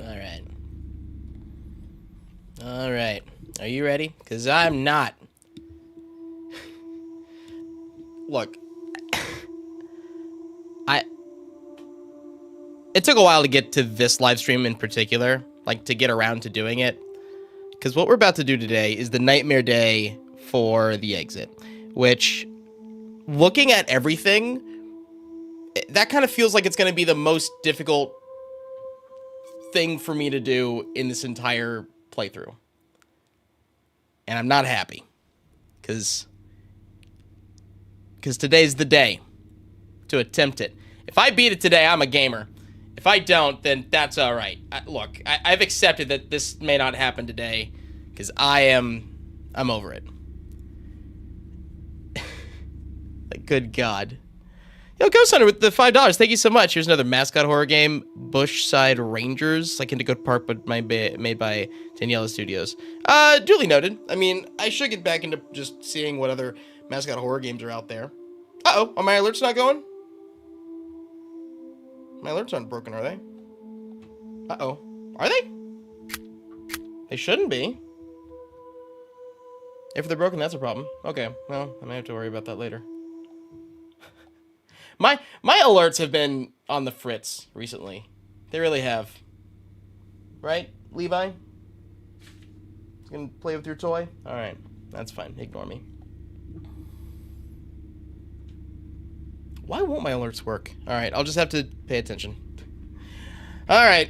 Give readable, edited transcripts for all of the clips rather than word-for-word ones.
Alright. Alright. Are you ready? Because I'm not. Look. It took a while to get to this live stream in particular. Like, to get around to doing it. Because what we're about to do today is the nightmare day for the exit. Which, looking at everything, that kind of feels like it's going to be the most difficult thing for me to do in this entire playthrough. And I'm not happy. Because today's the day to attempt it. If I beat it today, I'm a gamer. If I don't, then that's alright. Look, I've accepted that this may not happen today. Because I'm over it. Like, good God. Yo, Ghost Hunter with the $5. Thank you so much. Here's another mascot horror game, Bushside Rangers, like Indigo Park, but made by Daniela Studios. Duly noted. I mean, I should get back into just seeing what other mascot horror games are out there. Uh-oh, are my alerts not going? My alerts aren't broken, are they? Uh-oh. Are they? They shouldn't be. If they're broken, that's a problem. Okay, well, I might have to worry about that later. My alerts have been on the fritz recently. They really have. Right, Levi? You gonna play with your toy? Alright, that's fine. Ignore me. Why won't my alerts work? Alright, I'll just have to pay attention. Alright.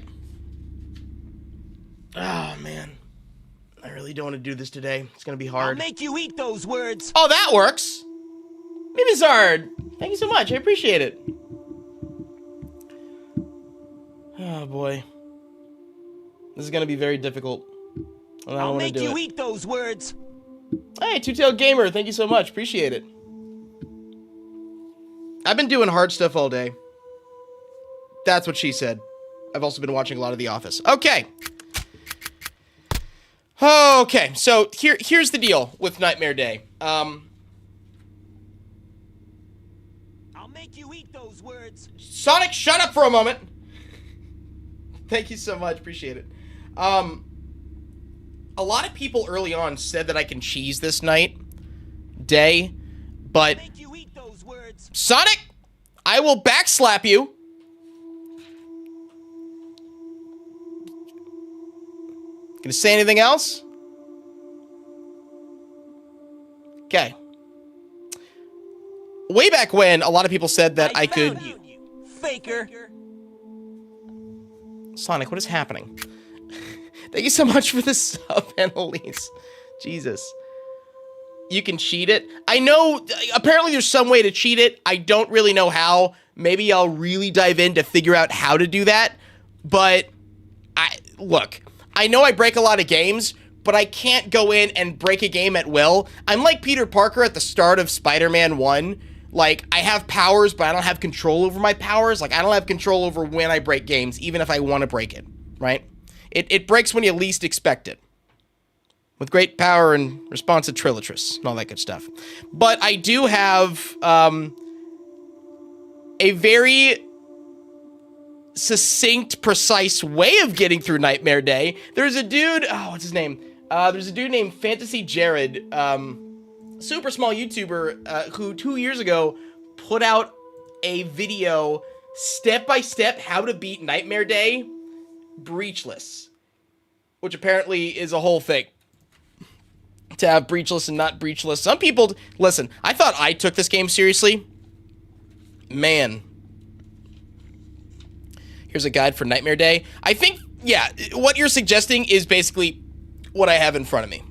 Oh, man. I really don't want to do this today. It's gonna be hard. I'll make you eat those words. Oh, that works! Mimizard! Thank you so much. I appreciate it. Oh, boy. This is gonna be very difficult. I'll make you eat those words. Hey, Two-Tailed Gamer. Thank you so much. Appreciate it. I've been doing hard stuff all day. That's what she said. I've also been watching a lot of The Office. Okay. Okay, so here's the deal with Nightmare Day. I'll make you eat those words. Sonic, shut up for a moment. Thank you so much. Appreciate it. A lot of people early on said that I can cheese this day, but I'll make you eat those words. Sonic, I will backslap you. Gonna say anything else? Okay. Way back when, a lot of people said that I could... You, faker. Sonic, what is happening? Thank you so much for the sub, Annalise. Jesus. You can cheat it. I know, apparently there's some way to cheat it. I don't really know how. Maybe I'll really dive in to figure out how to do that. But, look, I know I break a lot of games, but I can't go in and break a game at will. I'm like Peter Parker at the start of Spider-Man 1. Like, I have powers, but I don't have control over my powers. Like, I don't have control over when I break games, even if I want to break it, right? It breaks when you least expect it. With great power and responsive trilatris and all that good stuff. But I do have a very succinct, precise way of getting through Nightmare Day. There's a dude, oh, what's his name? There's a dude named Fantasy Jared, super small YouTuber, who 2 years ago put out a video, step-by-step, how to beat Nightmare Day breachless. Which apparently is a whole thing. To have breachless and not breachless. Some people, listen, I thought I took this game seriously. Man. Here's a guide for Nightmare Day. I think, yeah, what you're suggesting is basically what I have in front of me.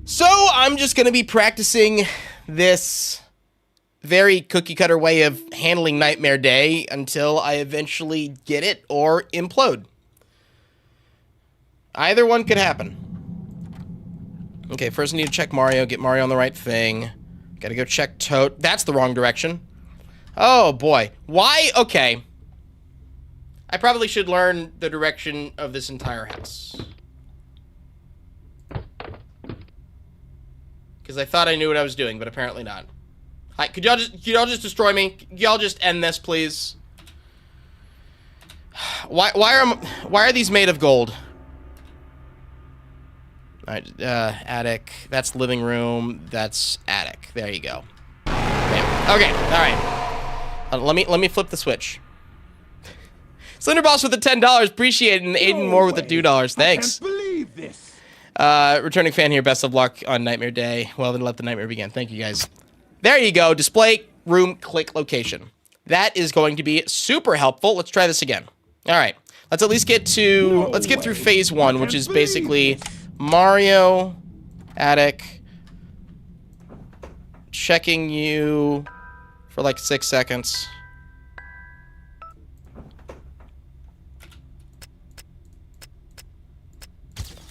So, I'm just going to be practicing this very cookie-cutter way of handling Nightmare Day until I eventually get it or implode. Either one could happen. Okay, first I need to check Mario, get Mario on the right thing. Gotta go check Toad. That's the wrong direction. Oh, boy. Why? Okay. I probably should learn the direction of this entire house. Because I thought I knew what I was doing, but apparently not. Hi, could y'all just destroy me? Y'all just end this, please? Why are these made of gold? All right, attic. That's living room. That's attic. There you go. Bam. Okay. All right. Let me flip the switch. Slenderboss with the $10. Appreciate it. And Aiden Moore with the $2. Thanks. I can't believe this. Returning fan here. Best of luck on Nightmare Day. Well, then let the nightmare begin. Thank you, guys. There you go. Display, room, click, location. That is going to be super helpful. Let's try this again. All right. Let's at least get to... let's get through phase 1, which is basically Mario, attic, checking you for like 6 seconds.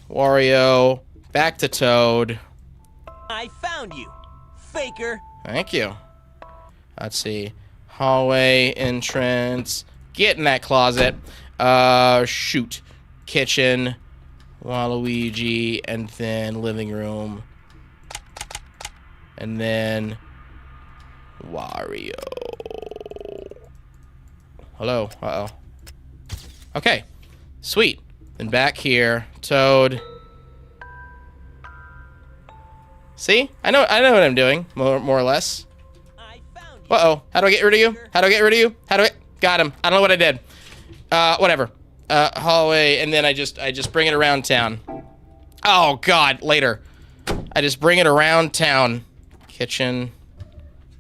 Wario, back to Toad. I found you, faker. Thank you. Let's see. Hallway, entrance. Get in that closet. Shoot. Kitchen. Waluigi. And then living room. And then Wario. Hello. Uh-oh. Okay. Sweet. Then back here. Toad. See? I know what I'm doing, more or less. Uh-oh. How do I get rid of you? How do I get rid of you? How do I... Got him. I don't know what I did. Whatever. Hallway, and then I just bring it around town. Oh, God. Later. I just bring it around town. Kitchen.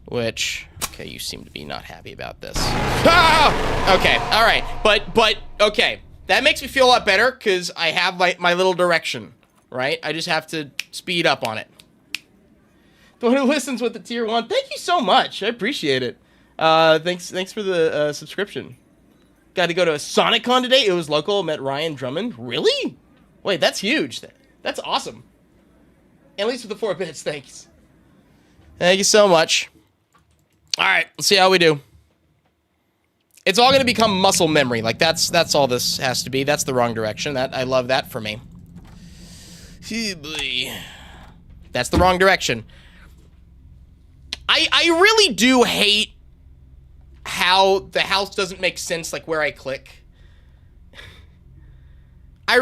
Which... Okay, you seem to be not happy about this. Ah! Okay. All right. But, okay. That makes me feel a lot better, because I have my little direction, right? I just have to speed up on it. The one who listens with the tier 1. Thank you so much. I appreciate it. Thanks for the subscription. Got to go to a SonicCon today. It was local. Met Ryan Drummond. Really? Wait, that's huge. That's awesome. At least with the 4 bits. Thanks. Thank you so much. All right, let's see how we do. It's all going to become muscle memory. Like that's all this has to be. That's the wrong direction. I love that for me. That's the wrong direction. I really do hate how the house doesn't make sense, like where I click. I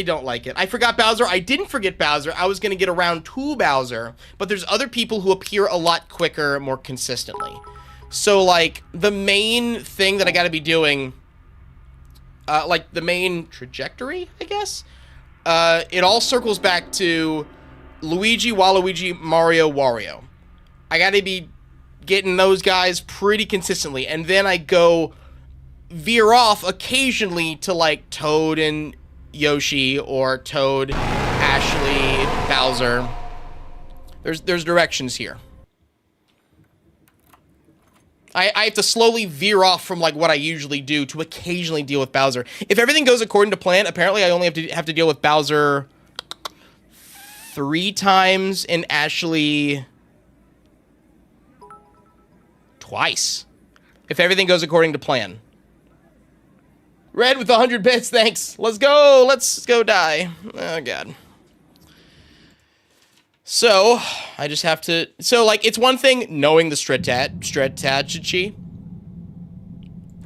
don't like it. I forgot Bowser. I didn't forget Bowser. I was going to get around to Bowser, but there's other people who appear a lot quicker, more consistently. So, like, the main thing that I got to be doing, like, the main trajectory, I guess, it all circles back to Luigi, Waluigi, Mario, Wario. I gotta be getting those guys pretty consistently, and then I go veer off occasionally to, like, Toad and Yoshi, or Toad, Ashley, Bowser. There's directions here. I have to slowly veer off from, like, what I usually do to occasionally deal with Bowser. If everything goes according to plan, apparently I only have to deal with Bowser 3 times, and Ashley... twice. If everything goes according to plan. Red with 100 bits, thanks. Let's go. Let's go die. Oh, God. So, I just have to... So, like, it's one thing knowing the strategy.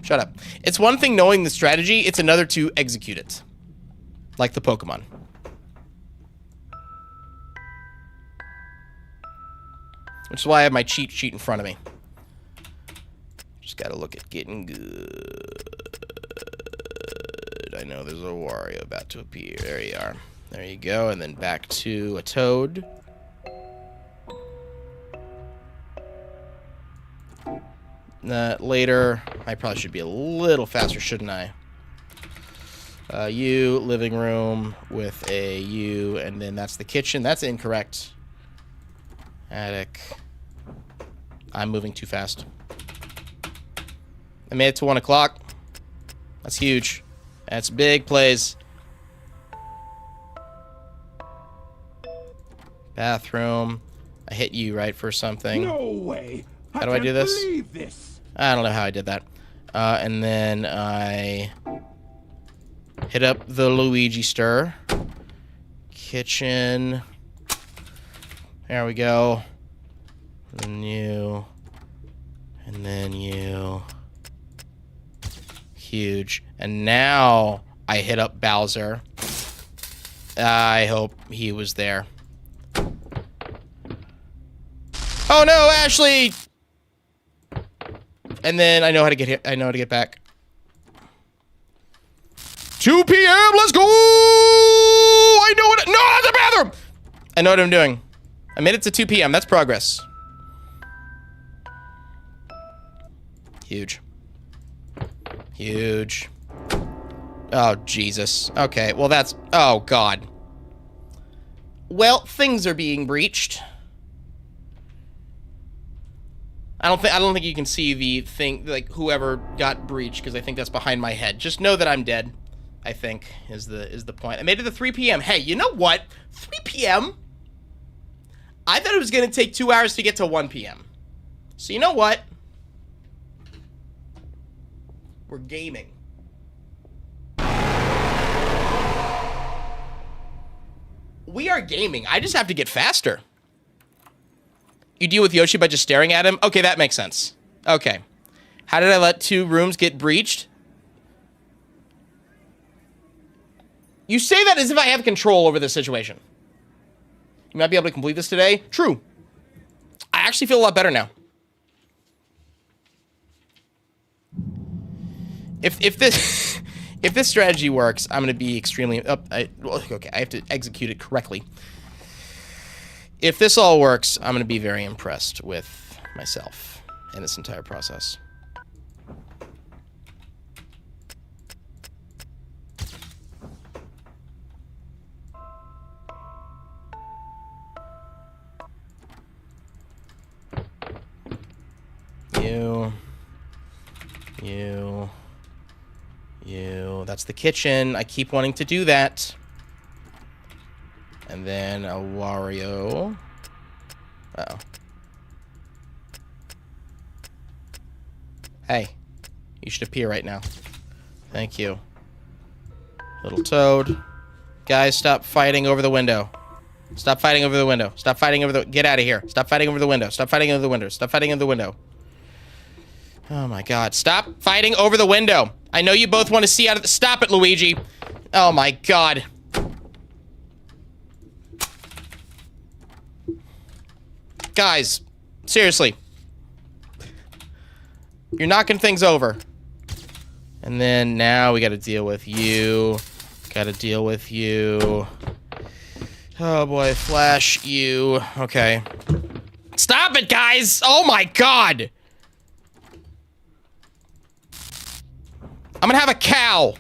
Shut up. It's one thing knowing the strategy. It's another to execute it. Like the Pokemon. Which is why I have my cheat sheet in front of me. Just gotta look at getting good. I know there's a Wario about to appear. There you are. There you go. And then back to a Toad. Later. I probably should be a little faster, shouldn't I? U, living room with a U, and then that's the kitchen. That's incorrect. Attic. I'm moving too fast. I made it to 1 o'clock. That's huge. That's big plays. Bathroom. I hit you, right, for something. No way. How do I do this? Believe this. I don't know how I did that. And then I hit up the Luigi stir. Kitchen. There we go. And you. And then you. Huge. And now I hit up Bowser. I hope he was there. Oh no, Ashley! And then I know how to get here. I know how to get back. 2 p.m. Let's go! I know what. No, the bathroom! I know what I'm doing. I made it to 2 p.m. That's progress. Huge. Huge. Oh, Jesus. Okay, well that's... Oh, God. Well, things are being breached. I don't think you can see the thing, like, whoever got breached, because I think that's behind my head. Just know that I'm dead, I think, is the point. I made it to 3 p.m. Hey, you know what? 3 p.m.? I thought it was going to take 2 hours to get to 1 p.m. So you know what? We're gaming. We are gaming. I just have to get faster. You deal with Yoshi by just staring at him? Okay, that makes sense. Okay. How did I let 2 rooms get breached? You say that as if I have control over this situation. You might be able to complete this today. True. I actually feel a lot better now. If this if this strategy works, I'm going to be extremely okay, I have to execute it correctly. If this all works, I'm going to be very impressed with myself and this entire process. You. That's the kitchen. I keep wanting to do that. And then a Wario. Uh-oh. Hey. You should appear right now. Thank you. Little Toad. Guys, stop fighting over the window. Stop fighting over the window. Stop fighting over the... Get out of here. Stop fighting over the window. Stop fighting over the window. Stop fighting over the window. Oh my God. Stop fighting over the window. I know you both want to see out of the... Stop it, Luigi. Oh my God. Guys, seriously. You're knocking things over. And then now we gotta deal with you. Gotta deal with you. Oh boy, Flash, you. Okay. Stop it, guys! Oh my God! I'm gonna have a cow.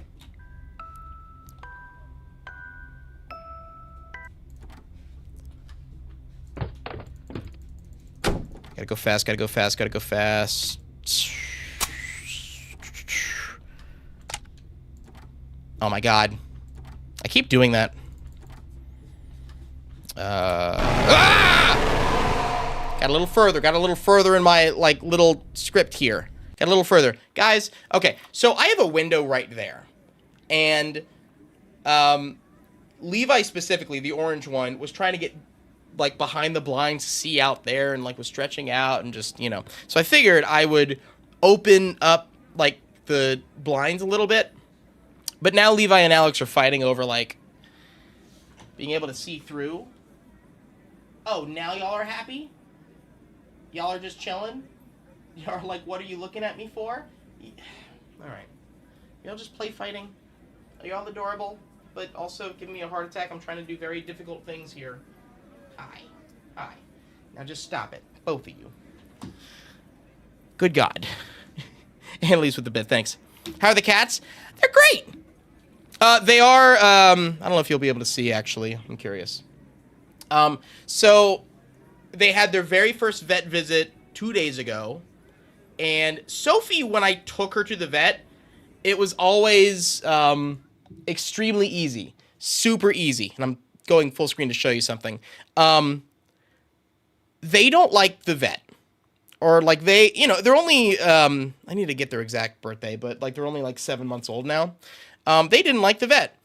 Gotta go fast, gotta go fast, gotta go fast. Oh my God. I keep doing that. Got a little further in my, like, little script here. Got a little further. Guys, okay, so I have a window right there. And, Levi specifically, the orange one, was trying to get, like, behind the blinds to see out there and, like, was stretching out and just, you know. So I figured I would open up, like, the blinds a little bit. But now Levi and Alex are fighting over, like, being able to see through. Oh, now y'all are happy? Y'all are just chilling? Y'all are like, what are you looking at me for? Alright. Y'all just play fighting. Are y'all adorable? But also giving me a heart attack. I'm trying to do very difficult things here. Hi. Hi. Now just stop it. Both of you. Good God. Annalise with the bit, thanks. How are the cats? They're great! They are, I don't know if you'll be able to see, actually. I'm curious. So, they had their very first vet visit 2 days ago. And Sophie, when I took her to the vet, it was always, extremely easy. Super easy. And I'm going full screen to show you something. They don't like the vet. Or, like, they, you know, they're only, I need to get their exact birthday, but, like, they're only, like, 7 months old now. They didn't like the vet.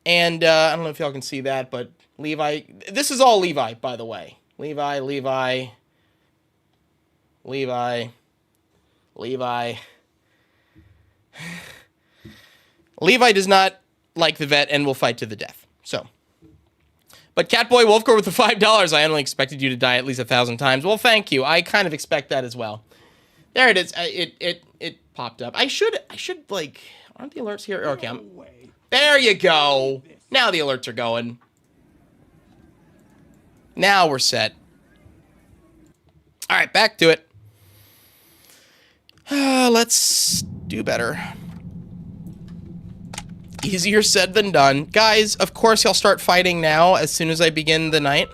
And, I don't know if y'all can see that, but Levi... This is all Levi, by the way. Levi. Levi does not like the vet and will fight to the death. So. But Catboy Wolfcore with the $5. I only expected you to die at least 1,000 times. Well, thank you. I kind of expect that as well. There it is. It popped up. I should like, aren't the alerts here? Okay, there you go. Now the alerts are going. Now we're set. All right, back to it. Let's do better. Easier said than done. Guys, of course y'all start fighting now as soon as I begin the night.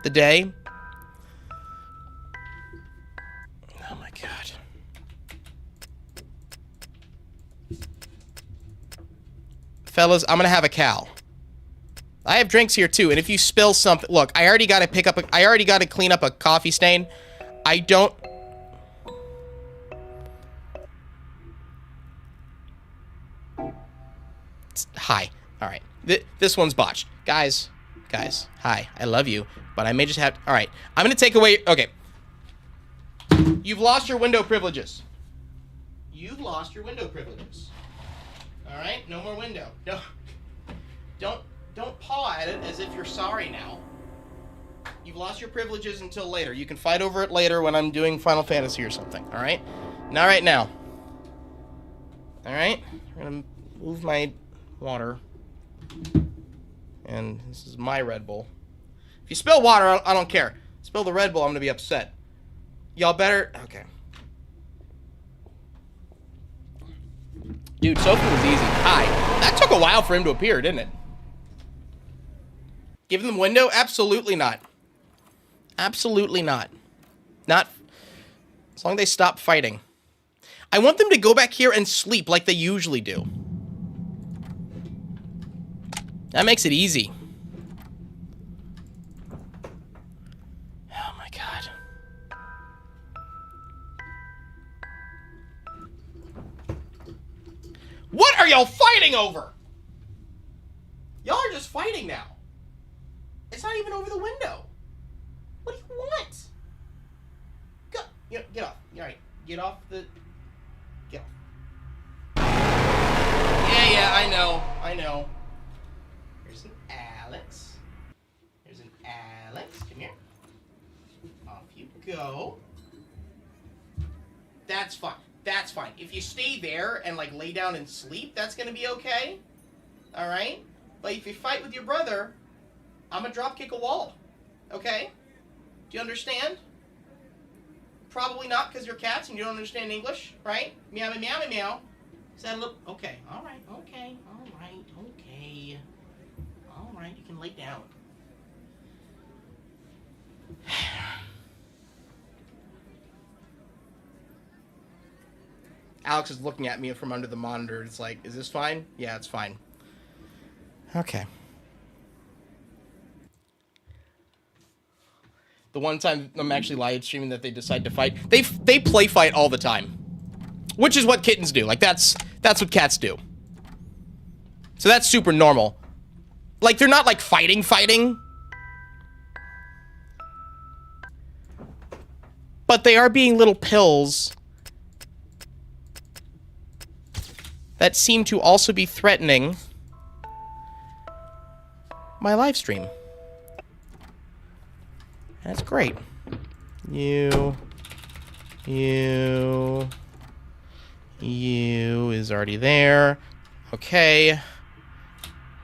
The day. Oh my god. Fellas, I'm gonna have a cow. I have drinks here too, and if you spill something... Look, I already gotta clean up a coffee stain. I don't... Hi. Alright. This one's botched. Guys, hi. I love you, but I may just have... Alright. I'm gonna take away... Okay. You've lost your window privileges. You've lost your window privileges. Alright? No more window. No. Don't paw at it as if you're sorry now. You've lost your privileges until later. You can fight over it later when I'm doing Final Fantasy or something. Alright? Not right now. Alright? We're gonna move my... water. And this is my Red Bull. If you spill water, I don't care. Spill the Red Bull, I'm gonna be upset. Y'all better... Okay. Dude, Sophie was easy. Hi. That took a while for him to appear, didn't it? Give them window? Absolutely not. Absolutely not. Not... As long as they stop fighting. I want them to go back here and sleep like they usually do. That makes it easy. Oh my god. What are y'all fighting over? Y'all are just fighting now. It's not even over the window. What do you want? Go. Get off. Alright. Get off the... Get off. Yeah, I know. There's an Alex. There's an Alex. Come here. Off you go. That's fine. That's fine. If you stay there and, like, lay down and sleep, that's gonna be okay. Alright? But if you fight with your brother, I'm gonna drop kick a wall. Okay? Do you understand? Probably not, because you're cats and you don't understand English, right? Meow, meow, meow, meow. Is that a little... Okay. Alright. Okay. Alright. Okay. Alright, you can lay down. Alex is looking at me from under the monitor. It's like, is this fine? Yeah, it's fine. Okay. The one time I'm actually live streaming that they decide to fight, they play fight all the time. Which is what kittens do. Like, that's what cats do. So that's super normal. Like, they're not, like, fighting. But they are being little pills that seem to also be threatening my live stream. That's great. You is already there. Okay.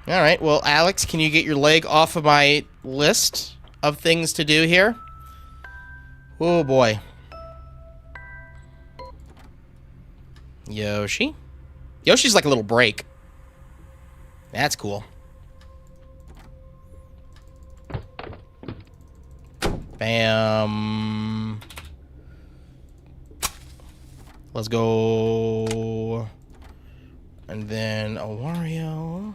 All right, well, Alex, can you get your leg off of my list of things to do here? Oh, boy. Yoshi? Yoshi's like a little break. That's cool. Bam. Let's go. And then a Wario.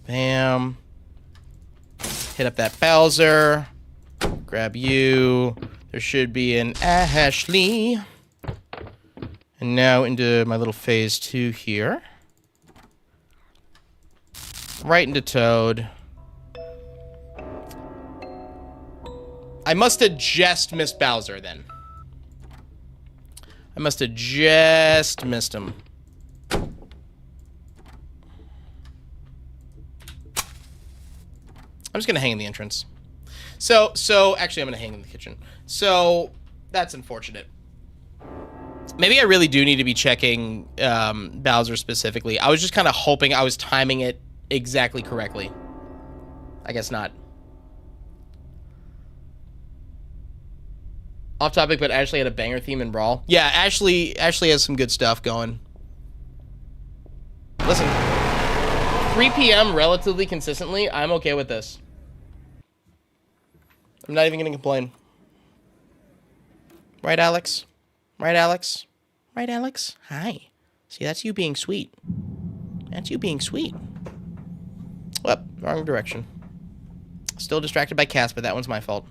Bam. Hit up that Bowser. Grab you. There should be an Ashley. And now into my little phase 2 here. Right into Toad. I must have just missed Bowser then. I must have just missed him. I'm just gonna hang in the entrance. So actually, I'm gonna hang in the kitchen. So that's unfortunate. Maybe I really do need to be checking Bowser specifically. I was just kind of hoping I was timing it exactly correctly. I guess not. Off topic, but Ashley had a banger theme in Brawl. Yeah, Ashley has some good stuff going. Listen, 3 p.m. relatively consistently, I'm okay with this. I'm not even gonna complain. Right, Alex? Right, Alex? Right, Alex? Hi. See, that's you being sweet. That's you being sweet. Whoop, wrong direction. Still distracted by Cass, but that one's my fault.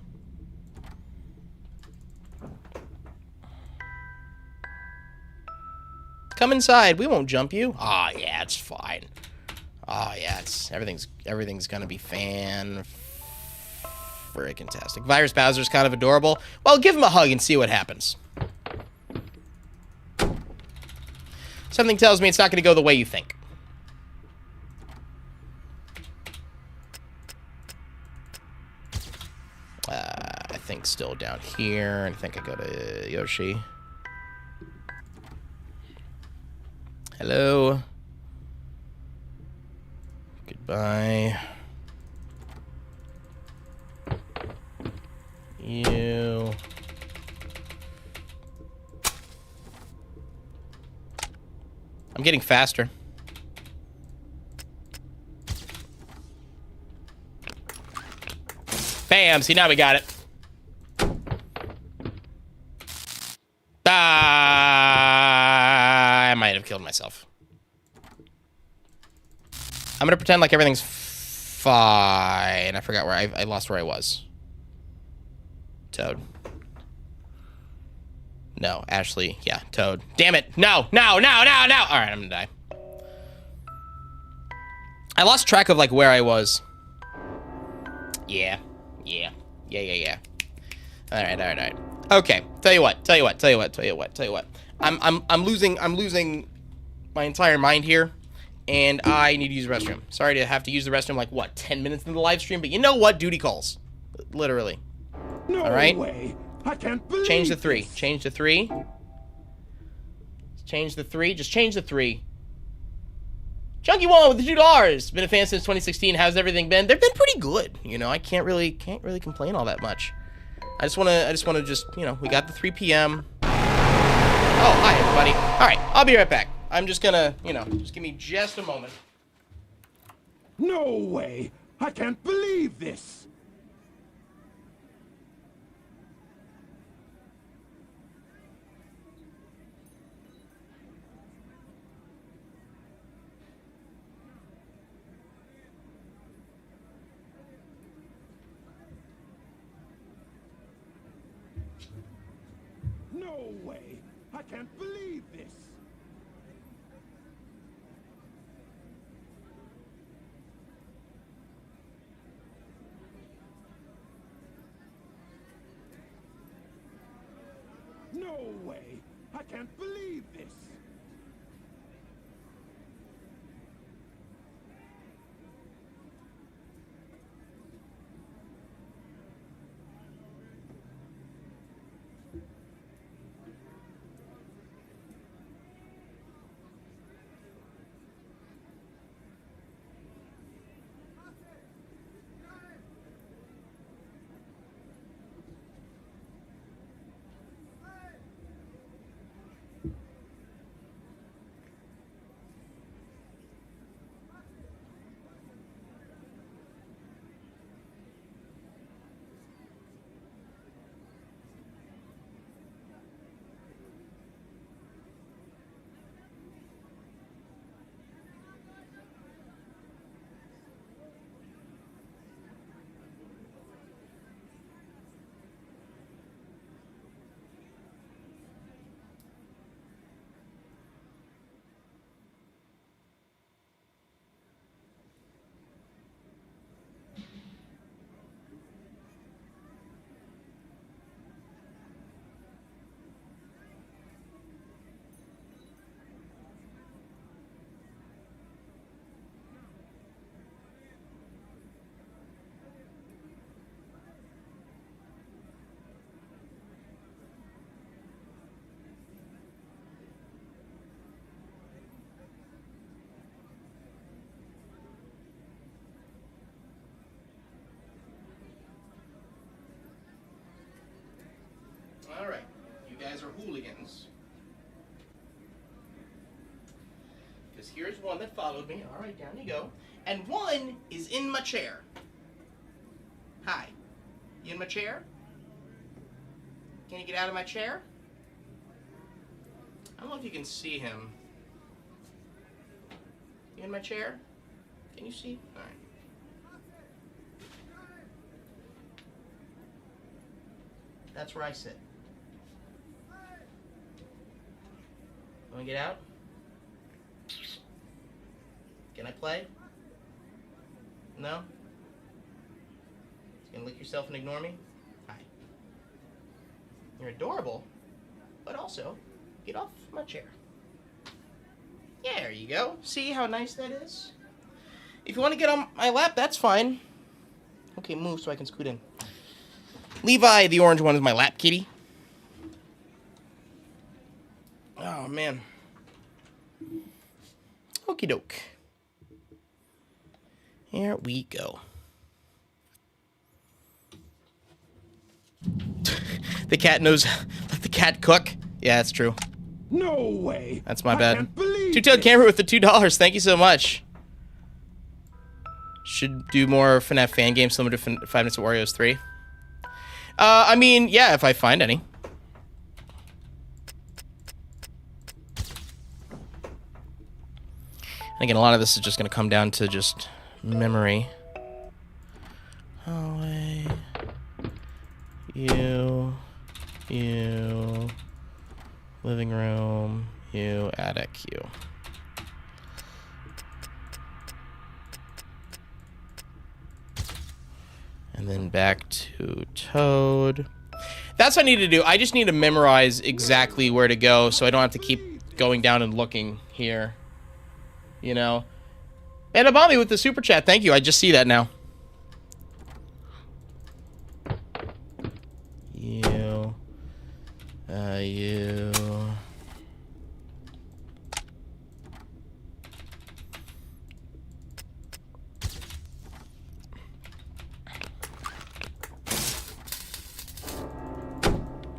Come inside. We won't jump you. Ah, yeah, it's fine. Oh, yeah, everything's gonna be freaking-tastic. Virus Bowser's kind of adorable. Well, give him a hug and see what happens. Something tells me it's not gonna go the way you think. I think still down here. I think I go to Yoshi. Hello. Goodbye. You. I'm getting faster. Bam! See, now we got it. I might have killed myself. I'm gonna pretend like everything's fine. I forgot where I lost where I was. Toad. No, Ashley. Yeah, Toad. Damn it. No, no, no, no, no. All right, I'm gonna die. I lost track of like where I was. Yeah. All right. Okay. Tell you what. I'm losing my entire mind here, and I need to use the restroom. Sorry to have to use the restroom like what 10 minutes into the live stream, but you know what? Duty calls. Literally. No all right. way. I can't believe Change the 3. this. Change the 3. Change the 3. Just change the 3. Chunky One with the $2. Been a fan since 2016. How's everything been? They've been pretty good. You know, I can't really complain all that much. I just wanna you know, we got the 3 p.m. Oh, hi everybody. All right, I'll be right back. I'm just gonna, you know, just give me just a moment. No way. I can't believe this. No way! I can't believe this! No way! I can't believe this! All right. You guys are hooligans. Because here's one that followed me. All right, down you go. And one is in my chair. Hi. You in my chair? Can you get out of my chair? I don't know if you can see him. You in my chair? Can you see? All right. That's where I sit. Want to get out? Can I play? No? You gonna lick yourself and ignore me? Hi. You're adorable, but also, get off my chair. Yeah, there you go. See how nice that is? If you want to get on my lap, that's fine. Okay, move so I can scoot in. Levi, the orange one, is my lap kitty. Oh, man. Okie doke. Here we go. The cat knows. Let the cat cook. Yeah, that's true. No way. That's my I bad. can't believe Two-tailed this. camera with the $2. Thank you so much. Should do more FNAF fan games similar to Five Nights at Wario's 3. I mean, yeah, if I find any. And again, a lot of this is just going to come down to just memory. Hallway. You. Living room. You. Attic. You. And then back to Toad. That's what I need to do. I just need to memorize exactly where to go so I don't have to keep going down and looking here. You know? And Abami with the super chat. Thank you. I just see that now. You. You.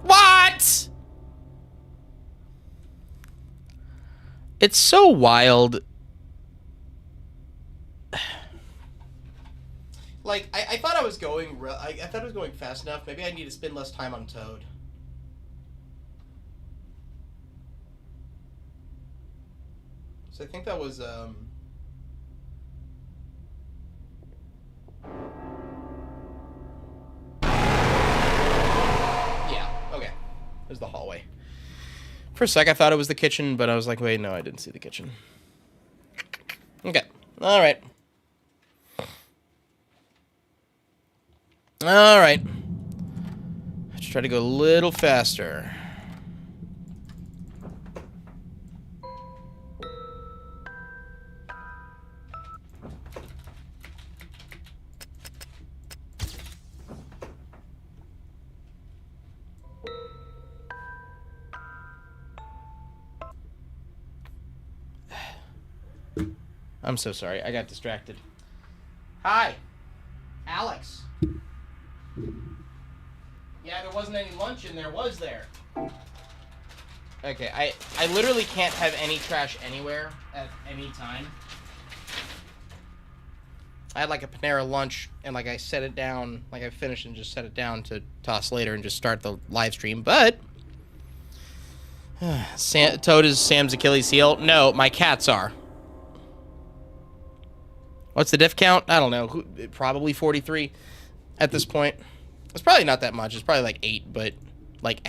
What? It's so wild. Like, I thought I was going I thought I was going fast enough. Maybe I need to spend less time on Toad. So I think that was yeah, okay. There's the hallway. For a sec I thought it was the kitchen, but I was like, wait, no, I didn't see the kitchen. Okay. Alright. Alright. Let's try to go a little faster. I'm so sorry. I got distracted. Hi. Alex. Yeah, there wasn't any lunch in there, was there? Okay, I literally can't have any trash anywhere at any time. I had like a Panera lunch, and like I set it down, like I finished and just set it down to toss later and just start the live stream, but... Toad is Sam's Achilles heel? No, my cats are. What's the diff count? I don't know. Probably 43 at this point. It's probably not that much. It's probably like 8, but like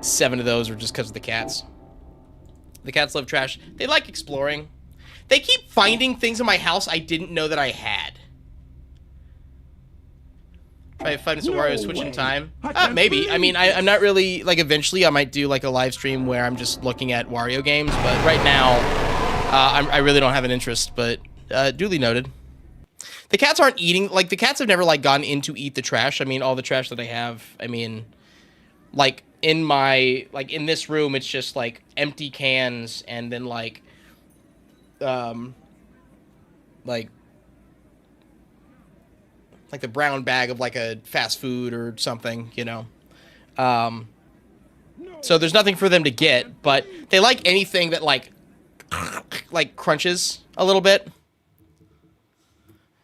7 of those are just because of the cats. The cats love trash. They like exploring. They keep finding things in my house I didn't know that I had. Try 5 Nights at Wario Switch in time. Maybe. I mean, I'm not really, like, eventually I might do, like, a live stream where I'm just looking at Wario games, but right now, I really don't have an interest, but duly noted. The cats aren't eating, like, the cats have never, like, gone in to eat the trash. I mean, all the trash that I have, I mean, like, in my, like, in this room, it's just, like, empty cans and then, like the brown bag of, like, a fast food or something, you know. So there's nothing for them to get, but they like anything that like crunches a little bit.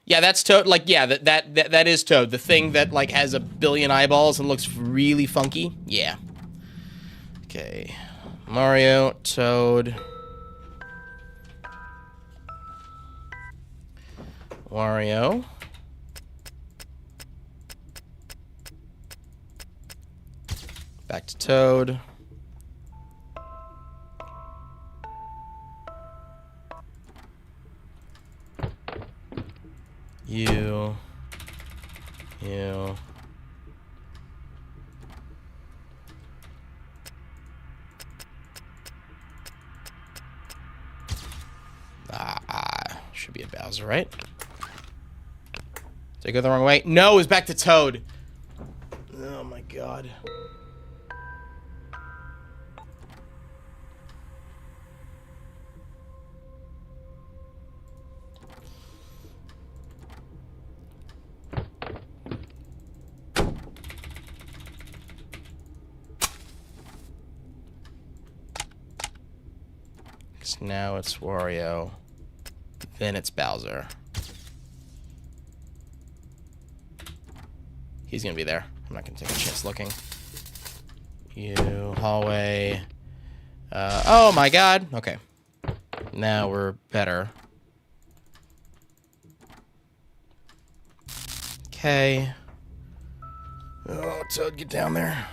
Yeah, that's Toad. Like, yeah, that is Toad. The thing that like has a billion eyeballs and looks really funky. Yeah. Okay. Mario, Toad, Wario. Back to Toad. You. Should be a Bowser, right? Did I go the wrong way? No, it was back to Toad. Oh my god. Now it's Wario. Then it's Bowser. He's gonna be there. I'm not gonna take a chance looking. You, hallway. Oh my god. Okay. Now we're better. Okay. Oh, Toad, get down there.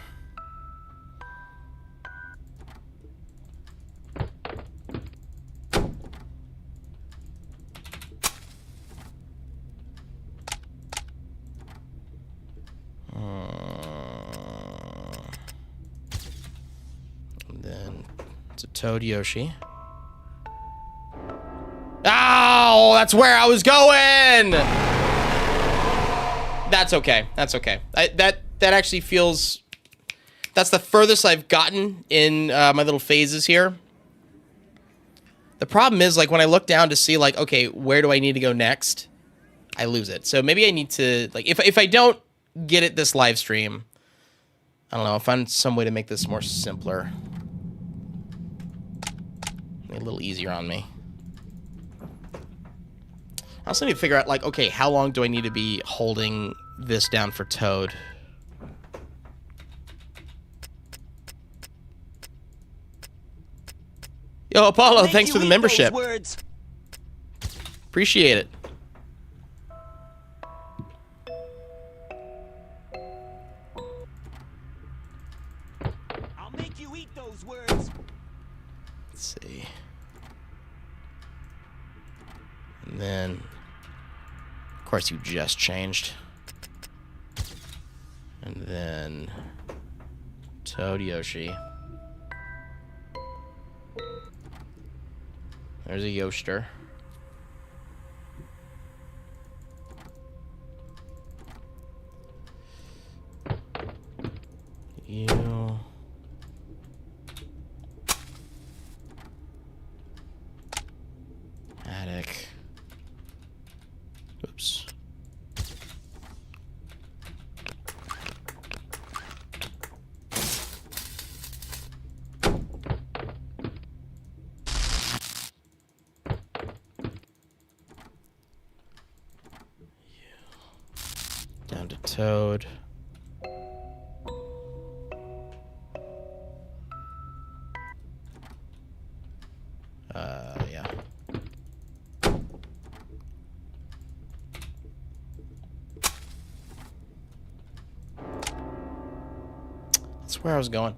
Then it's a Toad Yoshi. Oh, that's where I was going. That's okay. That's okay. That actually feels. That's the furthest I've gotten in my little phases here. The problem is, like, when I look down to see, like, okay, where do I need to go next? I lose it. So maybe I need to, like, if I don't get it this live stream, I don't know, I'll find some way to make this more simpler. A little easier on me. I also need to figure out, like, okay, how long do I need to be holding this down for Toad? Yo, Apollo, thanks for the membership. Appreciate it. I'll make you eat those words. Let's see. And then, of course, you just changed. And then, Toad Yoshi. There's a Yoster. You. Attic. Oops. Down to Toad. Yeah. That's where I was going.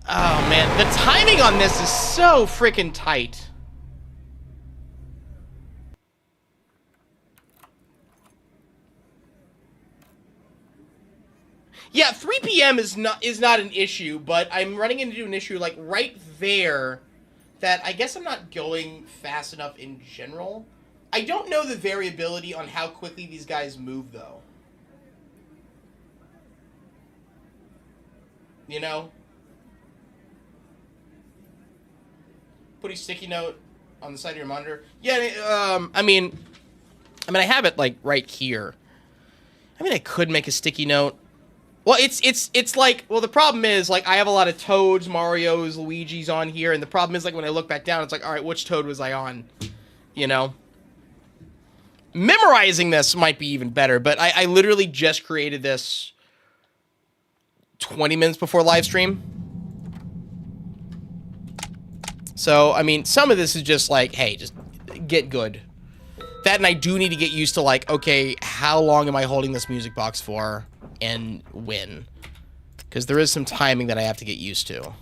Oh, man. The timing on this is so freaking tight. Yeah, 3 p.m. is not an issue, but I'm running into an issue like right there that I guess I'm not going fast enough in general. I don't know the variability on how quickly these guys move, though. You know? Put a sticky note on the side of your monitor. Yeah, I mean, I have it, like, right here. I mean, I could make a sticky note Well, it's like, well, the problem is, like, I have a lot of Toads, Marios, Luigis on here, and the problem is, like, when I look back down, it's like, all right, which Toad was I on? You know? Memorizing this might be even better, but I literally just created this 20 minutes before live stream. So, I mean, some of this is just like, hey, just get good. That, and I do need to get used to, like, okay, how long am I holding this music box for, and when? Because there is some timing that I have to get used to.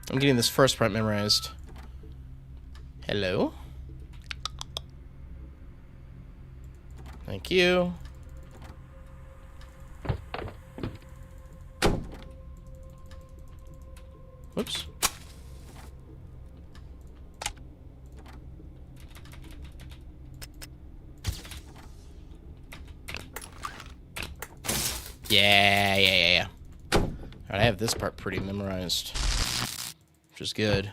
I'm getting this first part memorized. Hello? Thank you. Whoops. Yeah. Alright, I have this part pretty memorized. Which is good.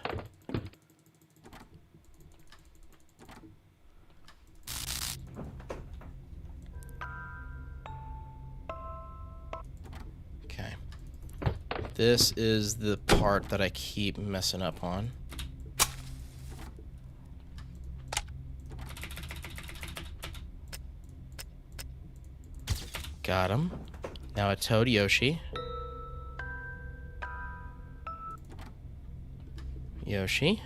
Okay. This is the part that I keep messing up on. Got him. Now a Toad Yoshi. Yoshi.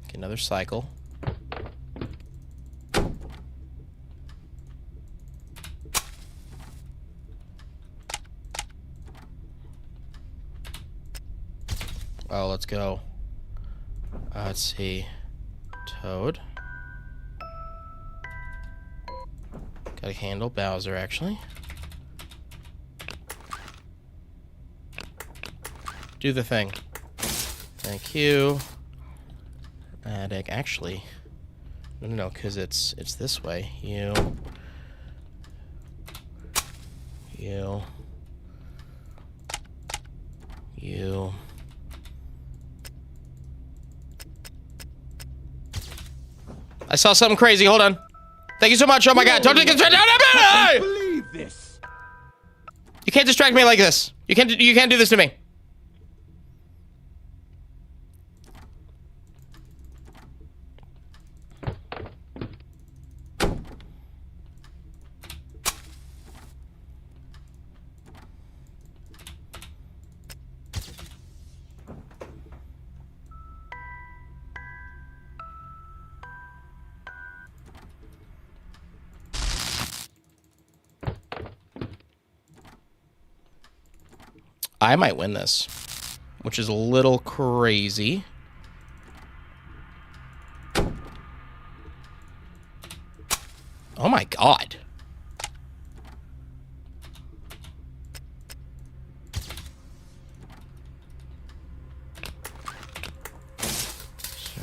Okay, another cycle. Oh, let's go. Let's see. Toad. Gotta handle Bowser, actually. Do the thing. Thank you. Attic. Actually, no, because it's this way. You. I saw something crazy. Hold on. Thank you so much. Oh my God! Don't get I can't believe this. You can't distract me like this. You can't do this to me. I might win this, which is a little crazy. Oh my God. Sure.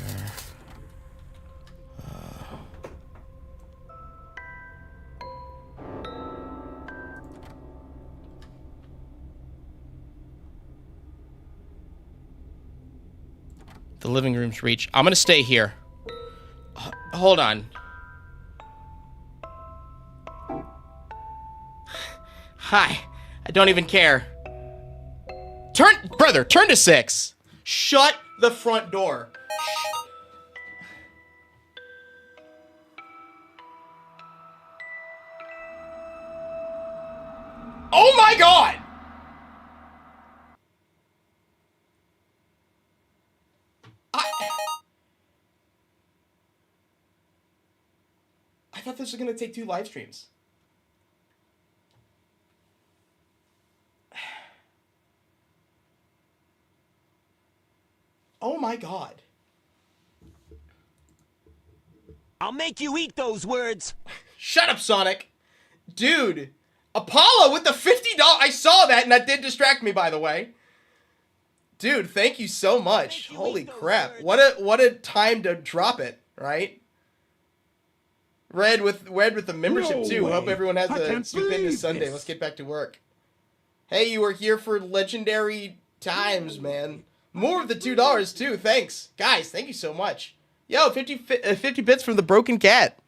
The living room's reach. I'm gonna stay here. Hold on. Hi. I don't even care. Brother, turn to 6. Shut the front door. Oh my God! I thought this was gonna take 2 live streams. Oh my God. I'll make you eat those words. Shut up, Sonic. Dude, Apollo with the $50. I saw that, and that did distract me, by the way. Dude, thank you so much. Holy crap. What a time to drop it, right? Red with the membership, No too. way. Hope everyone has I a can't stupendous believe Sunday. this. Let's get back to work. Hey, you were here for legendary times, man. More of the $2, too. Thanks. Guys, thank you so much. Yo, 50 bits from the Broken Cat.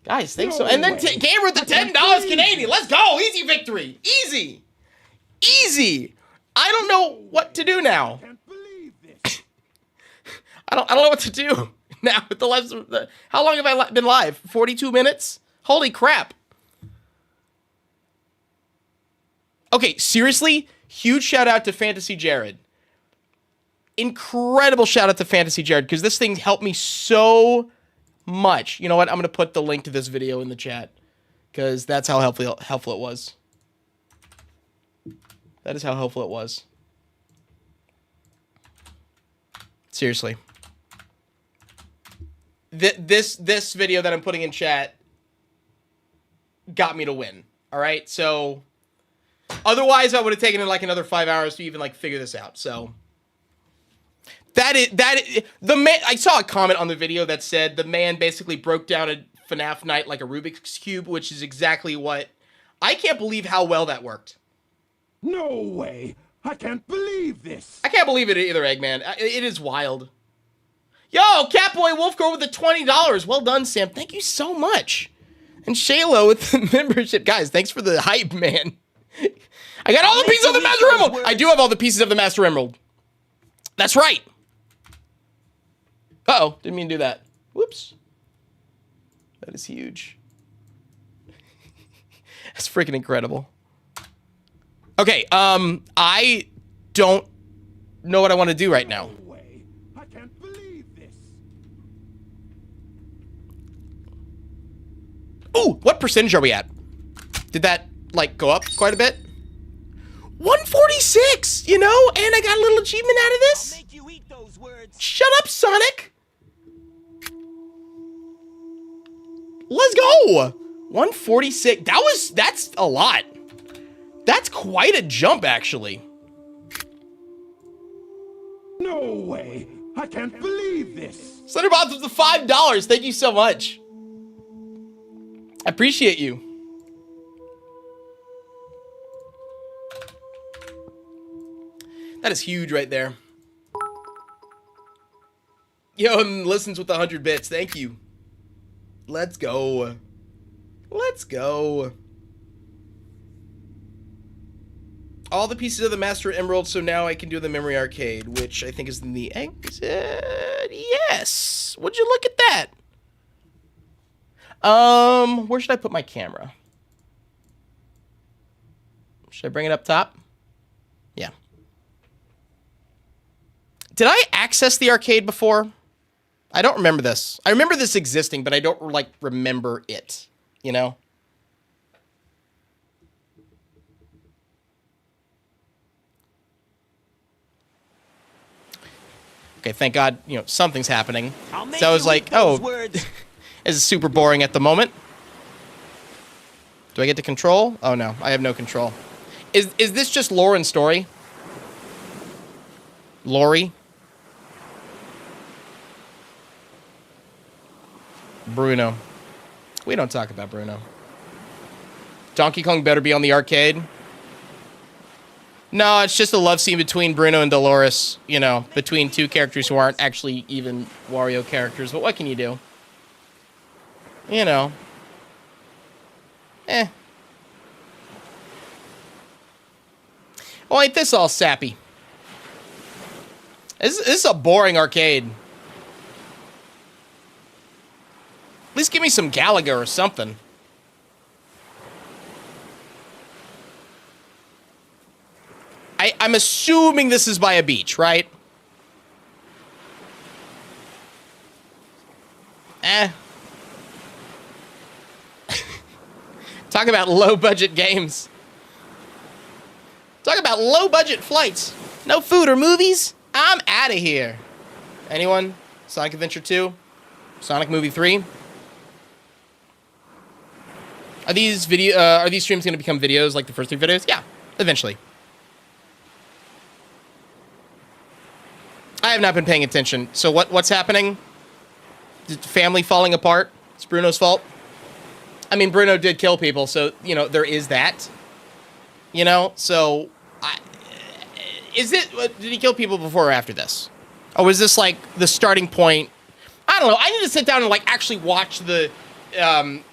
Guys, thanks so. And then Gamer with the $10 Canadian. Let's go. Easy victory. Easy. Easy. I don't know what to do now. Can't believe this. I don't know what to do now with the lives. How long have I been live? 42 minutes? Holy crap. Okay, seriously, huge shout out to Fantasy Jared. Incredible shout out to Fantasy Jared because this thing helped me so much. You know what? I'm going to put the link to this video in the chat because that's how helpful it was. That is how helpful it was. Seriously. This video that I'm putting in chat got me to win. All right? So otherwise I would have taken it like another 5 hours to even like figure this out. So the man, I saw a comment on the video that said the man basically broke down a FNAF night like a Rubik's Cube, which is exactly what... I can't believe how well that worked. No way. I can't believe this. I can't believe it either, Eggman. It is wild. Yo, Catboy Wolfgirl with the $20. Well done, Sam. Thank you so much. And Shayla with the membership. Guys, thanks for the hype, man. I got all the pieces of the Master Emerald. I do have all the pieces of the Master Emerald. That's right. Uh-oh, didn't mean to do that. Whoops. That is huge. That's freaking incredible. Okay, I don't know what I want to do right now. No way. I can't believe this. Ooh, what percentage are we at? Did that, like, go up quite a bit? 146, you know? And I got a little achievement out of this? I'll make you eat those words. Shut up, Sonic! Let's go! 146. That's a lot. That's quite a jump, actually. No way. I can't believe this. Slitterbots with the $5. Thank you so much. I appreciate you. That is huge right there. Yo, and listens with 100 bits. Thank you. Let's go. Let's go. All the pieces of the Master Emerald, so now I can do the Memory Arcade, which I think is in the exit. Yes. Would you look at that? Where should I put my camera? Should I bring it up top? Yeah. Did I access the arcade before? I don't remember this. I remember this existing, but I don't, like, remember it, you know? Okay, thank God, you know, something's happening. So I was like, oh, this is super boring at the moment. Do I get to control? Oh, no, I have no control. Is this just lore and story? Lori? Bruno. We don't talk about Bruno. Donkey Kong better be on the arcade. No, it's just a love scene between Bruno and Dolores, you know, between two characters who aren't actually even Wario characters, but what can you do? You know. Eh. Oh, ain't this all sappy? This is a boring arcade. At least give me some Galaga or something. I'm assuming this is by a beach, right? Eh. Talk about low-budget games. Talk about low-budget flights. No food or movies? I'm out of here. Anyone? Sonic Adventure 2? Sonic Movie 3? Are these streams going to become videos like the first 3 videos? Yeah, eventually. I have not been paying attention. So what's happening? Family falling apart? It's Bruno's fault. I mean, Bruno did kill people, so, you know, there is that. You know, so... did he kill people before or after this? Or was this, like, the starting point? I don't know. I need to sit down and, like, actually watch the,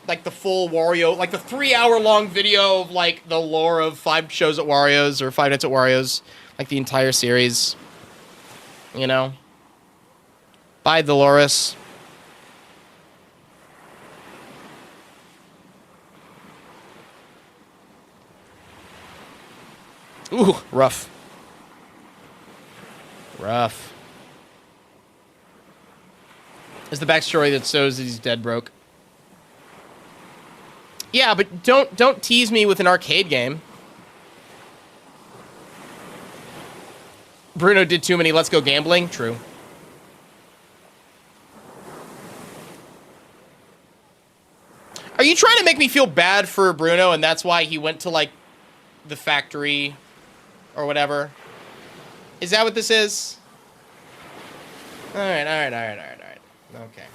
like, the full Wario, like, the 3-hour-long video of, like, the lore of 5 shows at Wario's or 5 Nights at Wario's. Like, the entire series. You know? By Dolores. Ooh, rough. Rough. Is the backstory that shows that he's dead broke? Yeah, but don't tease me with an arcade game. Bruno did too many Let's Go Gambling. True. Are you trying to make me feel bad for Bruno and that's why he went to, like, the factory or whatever? Is that what this is? Alright. Okay.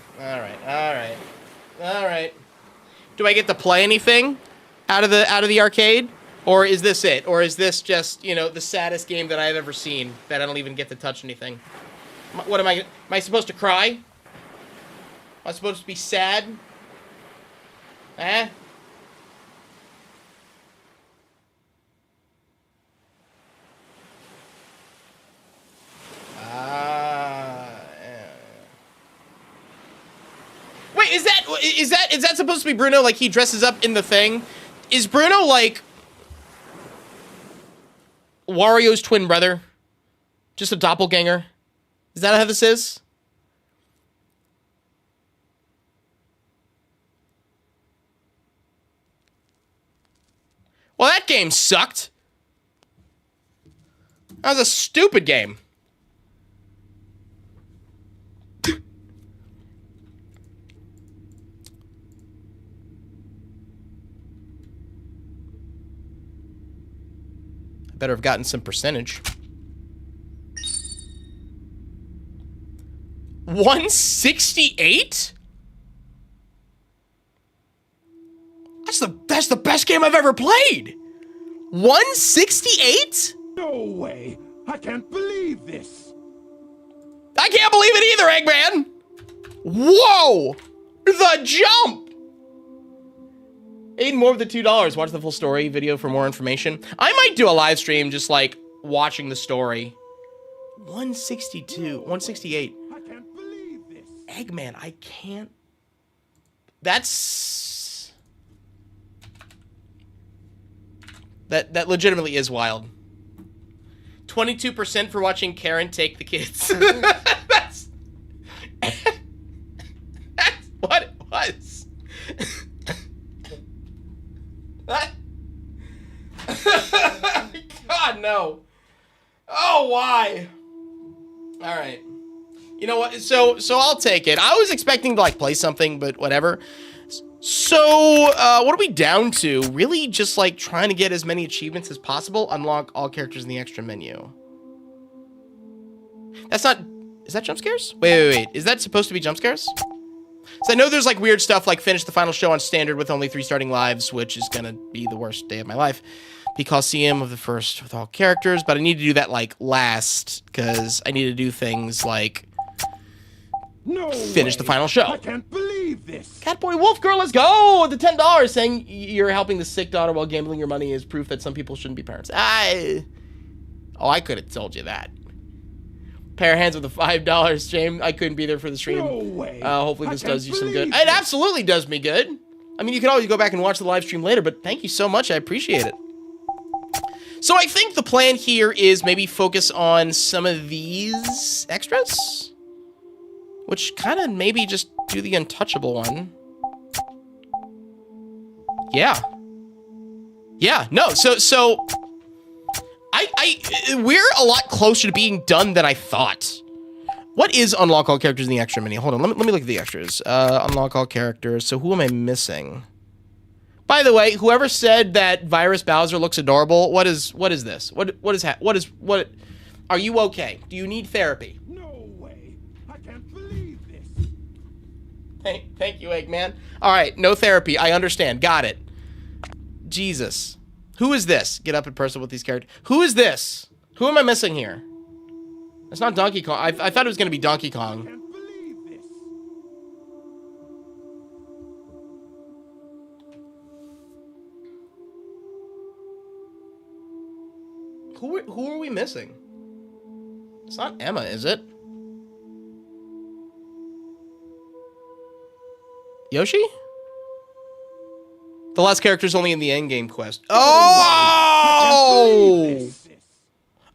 Alright. Do I get to play anything out of the arcade? Or is this it? Or is this just, you know, the saddest game that I've ever seen that I don't even get to touch anything? What am I supposed to cry? Am I supposed to be sad? Eh? Wait, is that supposed to be Bruno? Like, he dresses up in the thing? Is Bruno, like, Wario's twin brother? Just a doppelganger? Is that how this is? Well, that game sucked. That was a stupid game. Better have gotten some percentage. 168? That's the best game I've ever played. 168? No way! I can't believe this! I can't believe it either, Eggman! Whoa! The jump! Aiden, more of the $2. Watch the full story video for more information. I might do a live stream just, like, watching the story. 162. 168. I can't believe this! Eggman, I can't... That's... That legitimately is wild. 22% for watching Karen take the kids. That's what it was. God, no. Oh, why? All right. You know what? So I'll take it. I was expecting to, like, play something, but whatever. So, what are we down to? Really just, like, trying to get as many achievements as possible. Unlock all characters in the extra menu. That's not... Is that jump scares? Wait. Is that supposed to be jump scares? So I know there's, like, weird stuff, like finish the final show on standard with only 3 starting lives, which is gonna be the worst day of my life. Be Coliseum of the first with all characters, but I need to do that, like, last, because I need to do things like... No finish way. the final show. I can't believe this. Catboy Wolf Girl, let's go! The $10 saying you're helping the sick daughter while gambling your money is proof that some people shouldn't be parents. I could have told you that. Pair of hands with the $5, James. I couldn't be there for the stream. No way. Hopefully this does you some good. this. It absolutely does me good. I mean, you can always go back and watch the live stream later, but thank you so much. I appreciate it. So I think the plan here is maybe focus on some of these extras. Which kind of maybe just do the untouchable one. Yeah. Yeah, no, so we're a lot closer to being done than I thought. What is unlock all characters in the extra menu? Hold on, let me look at the extras. Unlock all characters. So who am I missing? By the way, whoever said that Virus Bowser looks adorable, what is this? What are you okay? Do you need therapy? No way. I can't believe this. Thank you, Eggman. All right, no therapy. I understand. Got it. Jesus. Who is this? Get up in person with these characters. Who is this? Who am I missing here? It's not Donkey Kong. I thought it was going to be Donkey Kong. Can't believe this. Who are we missing? It's not Emma, is it? Yoshi? The last character's only in the endgame quest. Oh!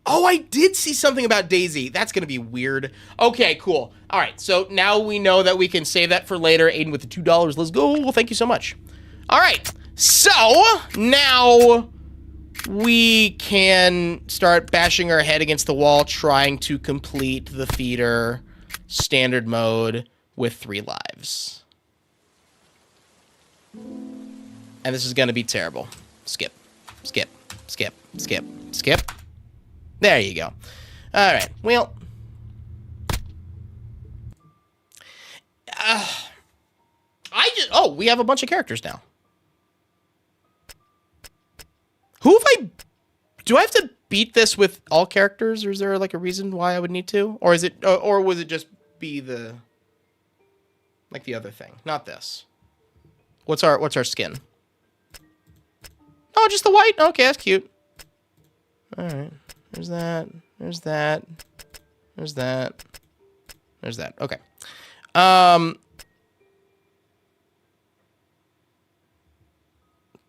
Oh, I did see something about Daisy. That's going to be weird. Okay, cool. All right, so now we know that we can save that for later. Aiden with the $2. Let's go. Well, thank you so much. All right, so now we can start bashing our head against the wall trying to complete the theater standard mode with 3 lives. And this is going to be terrible. Skip, skip, skip, skip, skip. There you go. All right. Well, we have a bunch of characters now. Who have I... Do I have to beat this with all characters, or is there like a reason why I would need to? Or is it... Or was it just be the... Like the other thing? Not this. What's our skin? Oh, just the white? Okay, that's cute. All right. There's that. There's that. There's that. There's that. Okay.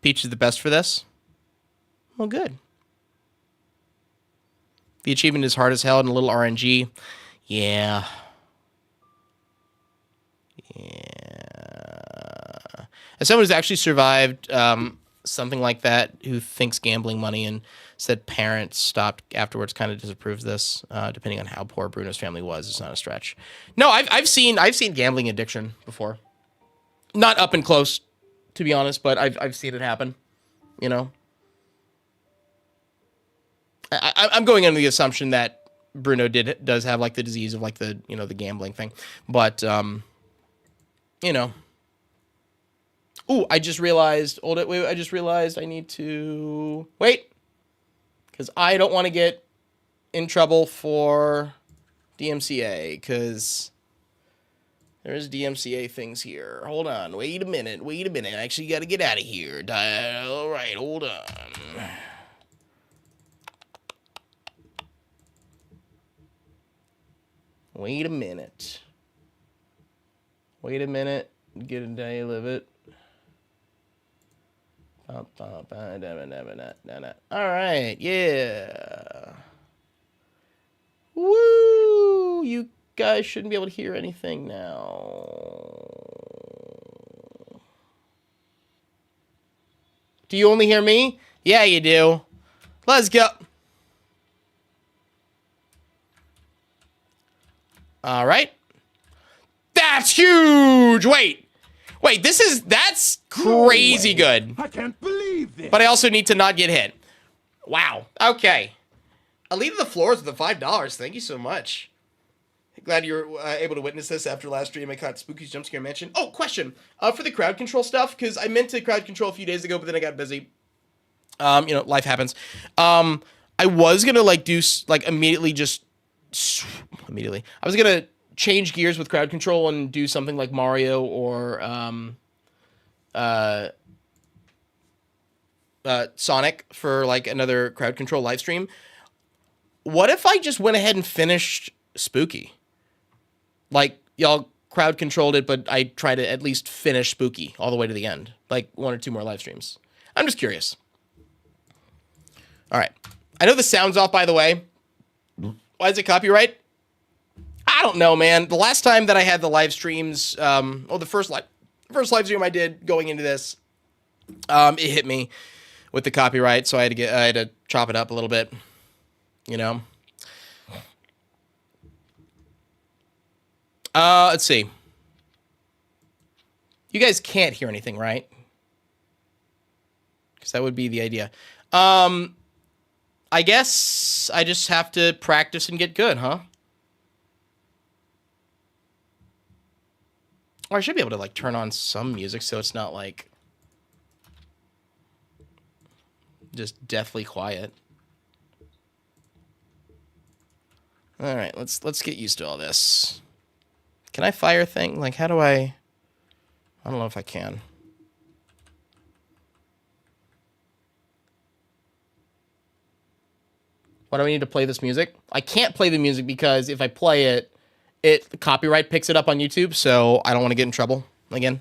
Peach is the best for this? Well, good. The achievement is hard as hell and a little RNG. Yeah. Yeah. As someone who's actually survived something like that, who thinks gambling money and said parents stopped afterwards, kind of disapproves this, depending on how poor Bruno's family was. It's not a stretch. No, I've seen gambling addiction before. Not up and close, to be honest, but I've seen it happen. You know, I'm going under the assumption that Bruno does have like the disease of like the the gambling thing, but you know. Ooh, I just realized. Hold it. Wait, I just realized I need to wait. Because I don't want to get in trouble for DMCA, because there's DMCA things here. Hold on. Wait a minute. I actually got to get out of here. All right, hold on. Wait a minute. Get a day, live it. All right, yeah. Woo! You guys shouldn't be able to hear anything now. Do you only hear me? Yeah, you do. Let's go. All right. That's huge! Wait, that's crazy good. I can't believe this. But I also need to not get hit. Wow. Okay. Alita the Floors with the $5. Thank you so much. Glad you were able to witness this after last stream. I caught Spooky's Jump Scare Mansion. Oh, question. For the crowd control stuff, because I meant to crowd control a few days ago, but then I got busy. Life happens. I was going to like do like immediately. I was going to change gears with crowd control and do something like Mario or Sonic for like another crowd control live stream. What if I just went ahead and finished Spooky? Like y'all crowd controlled it, but I try to at least finish Spooky all the way to the end, like 1 or 2 more live streams. I'm just curious. All right. I know the sound's off, by the way. Why is it copyright? I don't know, man. The last time that I had the live streams, the first live stream I did going into this, it hit me with the copyright, so I had to chop it up a little bit, you know. Let's see. You guys can't hear anything, right? because that would be the idea. I guess I just have to practice and get good, huh? Or I should be able to, like, turn on some music so it's not, like, just deathly quiet. All right, let's get used to all this. Can I fire thing? Like, how do I don't know if I can. Why do I need to play this music? I can't play the music because if I play it, copyright picks it up on YouTube, so I don't want to get in trouble again.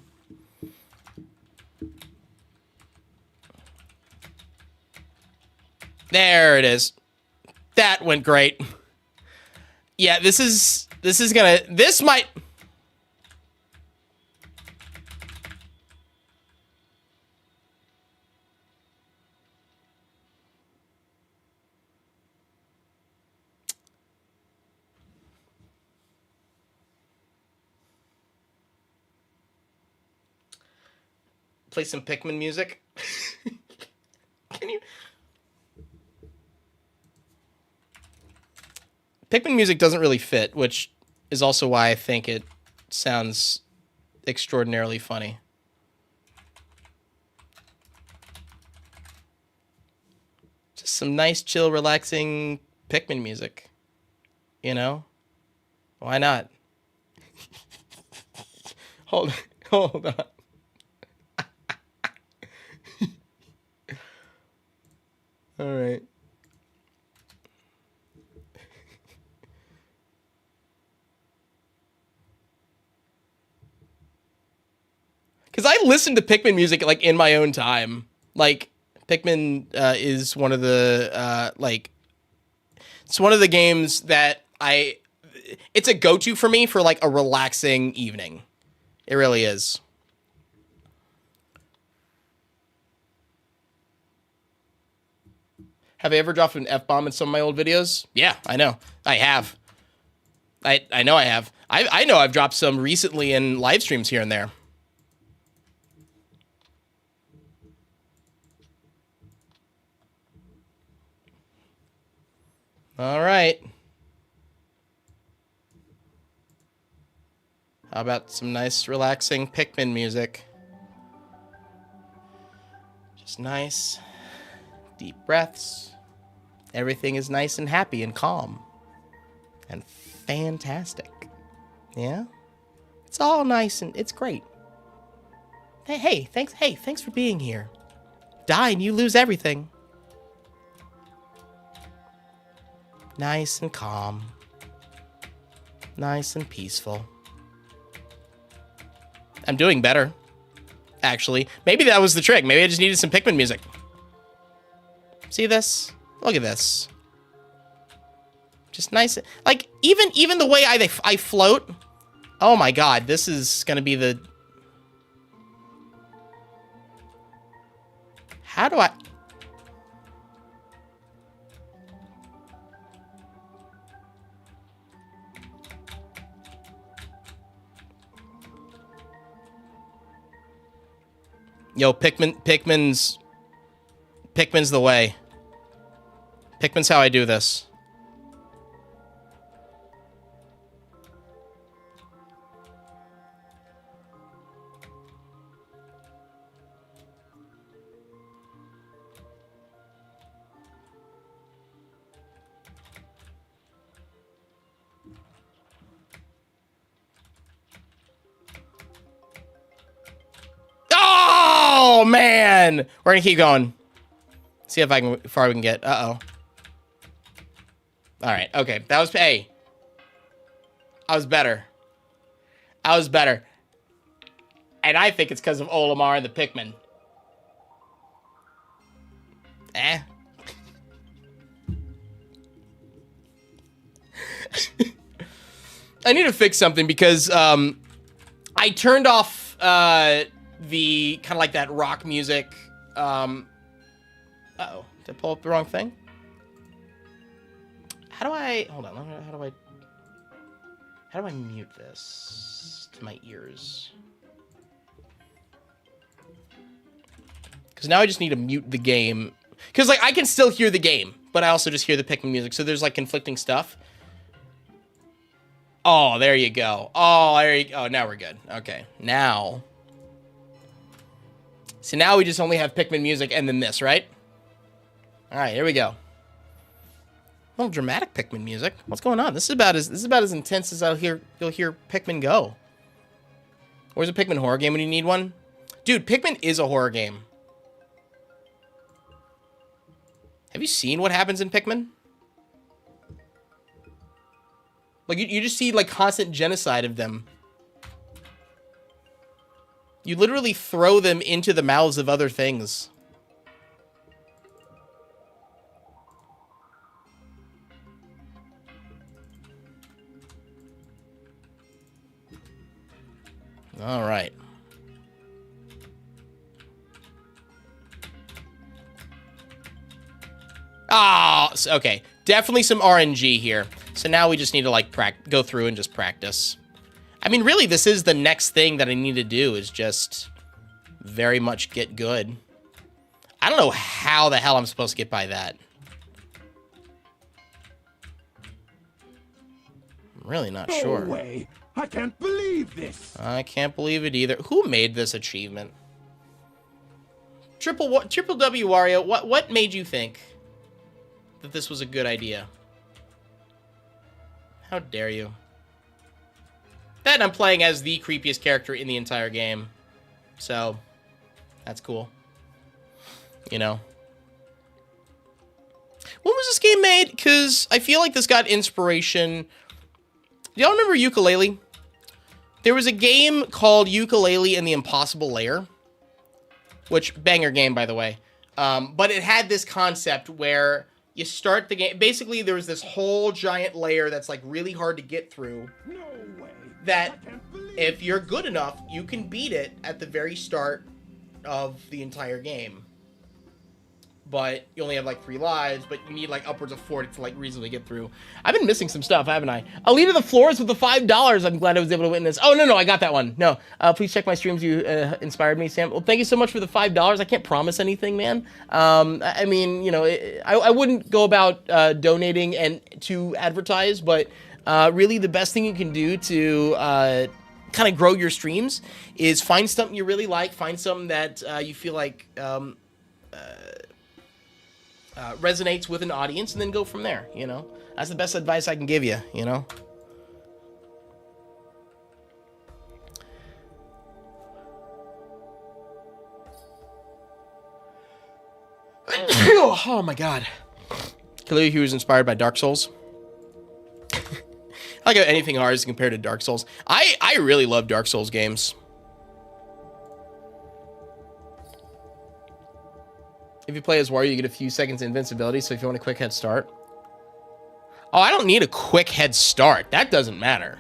There it is. That went great. Yeah, this might... Play some Pikmin music. Can you? Pikmin music doesn't really fit, which is also why I think it sounds extraordinarily funny. Just some nice, chill, relaxing Pikmin music. You know? Why not? Hold on. All right. Because I listen to Pikmin music, like, in my own time. Like, Pikmin is one of the, it's one of the games that it's a go-to for me for, like, a relaxing evening. It really is. Have I ever dropped an F-bomb in some of my old videos? Yeah, I know. I have. I know I have. I know I've dropped some recently in live streams here and there. All right. How about some nice, relaxing Pikmin music? Just nice, deep breaths. Everything is nice and happy and calm. And fantastic. Yeah? It's all nice and it's great. Hey, thanks for being here. Die and you lose everything. Nice and calm. Nice and peaceful. I'm doing better, actually. Maybe that was the trick. Maybe I just needed some Pikmin music. See this? Look at this. Just nice. Like, even the way I float. Oh my god, this is gonna be the... How do I... Yo, Pikmin's the way. Pikmin's how I do this. Oh man, we're gonna keep going. See if I can far we can get. Uh-oh. All right. Okay. That was hey. I was better. I was better. And I think it's because of Olimar and the Pikmin. Eh. I need to fix something because I turned off the kind of like that rock music. Uh-oh. Did I pull up the wrong thing? How do I... Hold on. How do I mute this to my ears? Because now I just need to mute the game. Because, like, I can still hear the game, but I also just hear the Pikmin music. So there's, like, conflicting stuff. Oh, there you go. Oh, there you go. Oh, now we're good. Okay. Now. So now we just only have Pikmin music and then this, right? All right, here we go. A little dramatic Pikmin music. What's going on? This is about as intense as you'll hear Pikmin go. Where's a Pikmin horror game when you need one? Dude, Pikmin is a horror game. Have you seen what happens in Pikmin? Like, you just see, like, constant genocide of them. You literally throw them into the mouths of other things. All right. Ah, oh, okay. Definitely some RNG here. So now we just need to, like, go through and just practice. I mean, really, this is the next thing that I need to do is just very much get good. I don't know how the hell I'm supposed to get by that. I'm really not sure. No way. I can't believe this. I can't believe it either. Who made this achievement? Triple W Wario, what made you think that this was a good idea? How dare you? That I'm playing as the creepiest character in the entire game. So, that's cool. You know. When was this game made? Because I feel like this got inspiration. Do y'all remember Yooka-Laylee? There was a game called Yooka-Laylee and the Impossible Lair. Which, banger game, by the way. But it had this concept where you start the game. Basically, there was this whole giant layer that's, like, really hard to get through. No way. That if you're good enough, you can beat it at the very start of the entire game. But you only have like 3 lives, but you need like upwards of 40 to like reasonably get through. I've been missing some stuff, haven't I? Alita the Floors with the $5. I'm glad I was able to witness. Oh, no, I got that one. No, please check my streams. You inspired me, Sam. Well, thank you so much for the $5. I can't promise anything, man. I mean, you know, I wouldn't go about donating and to advertise, but really the best thing you can do to kind of grow your streams is find something you really like, find something that you feel like resonates with an audience, and then go from there, you know? That's the best advice I can give you, you know? Oh my god. Khalil Hughes was inspired by Dark Souls. I like how anything hard is compared to Dark Souls. I really love Dark Souls games. If you play as Wario, you get a few seconds of invincibility, so if you want a quick head start. Oh, I don't need a quick head start. That doesn't matter.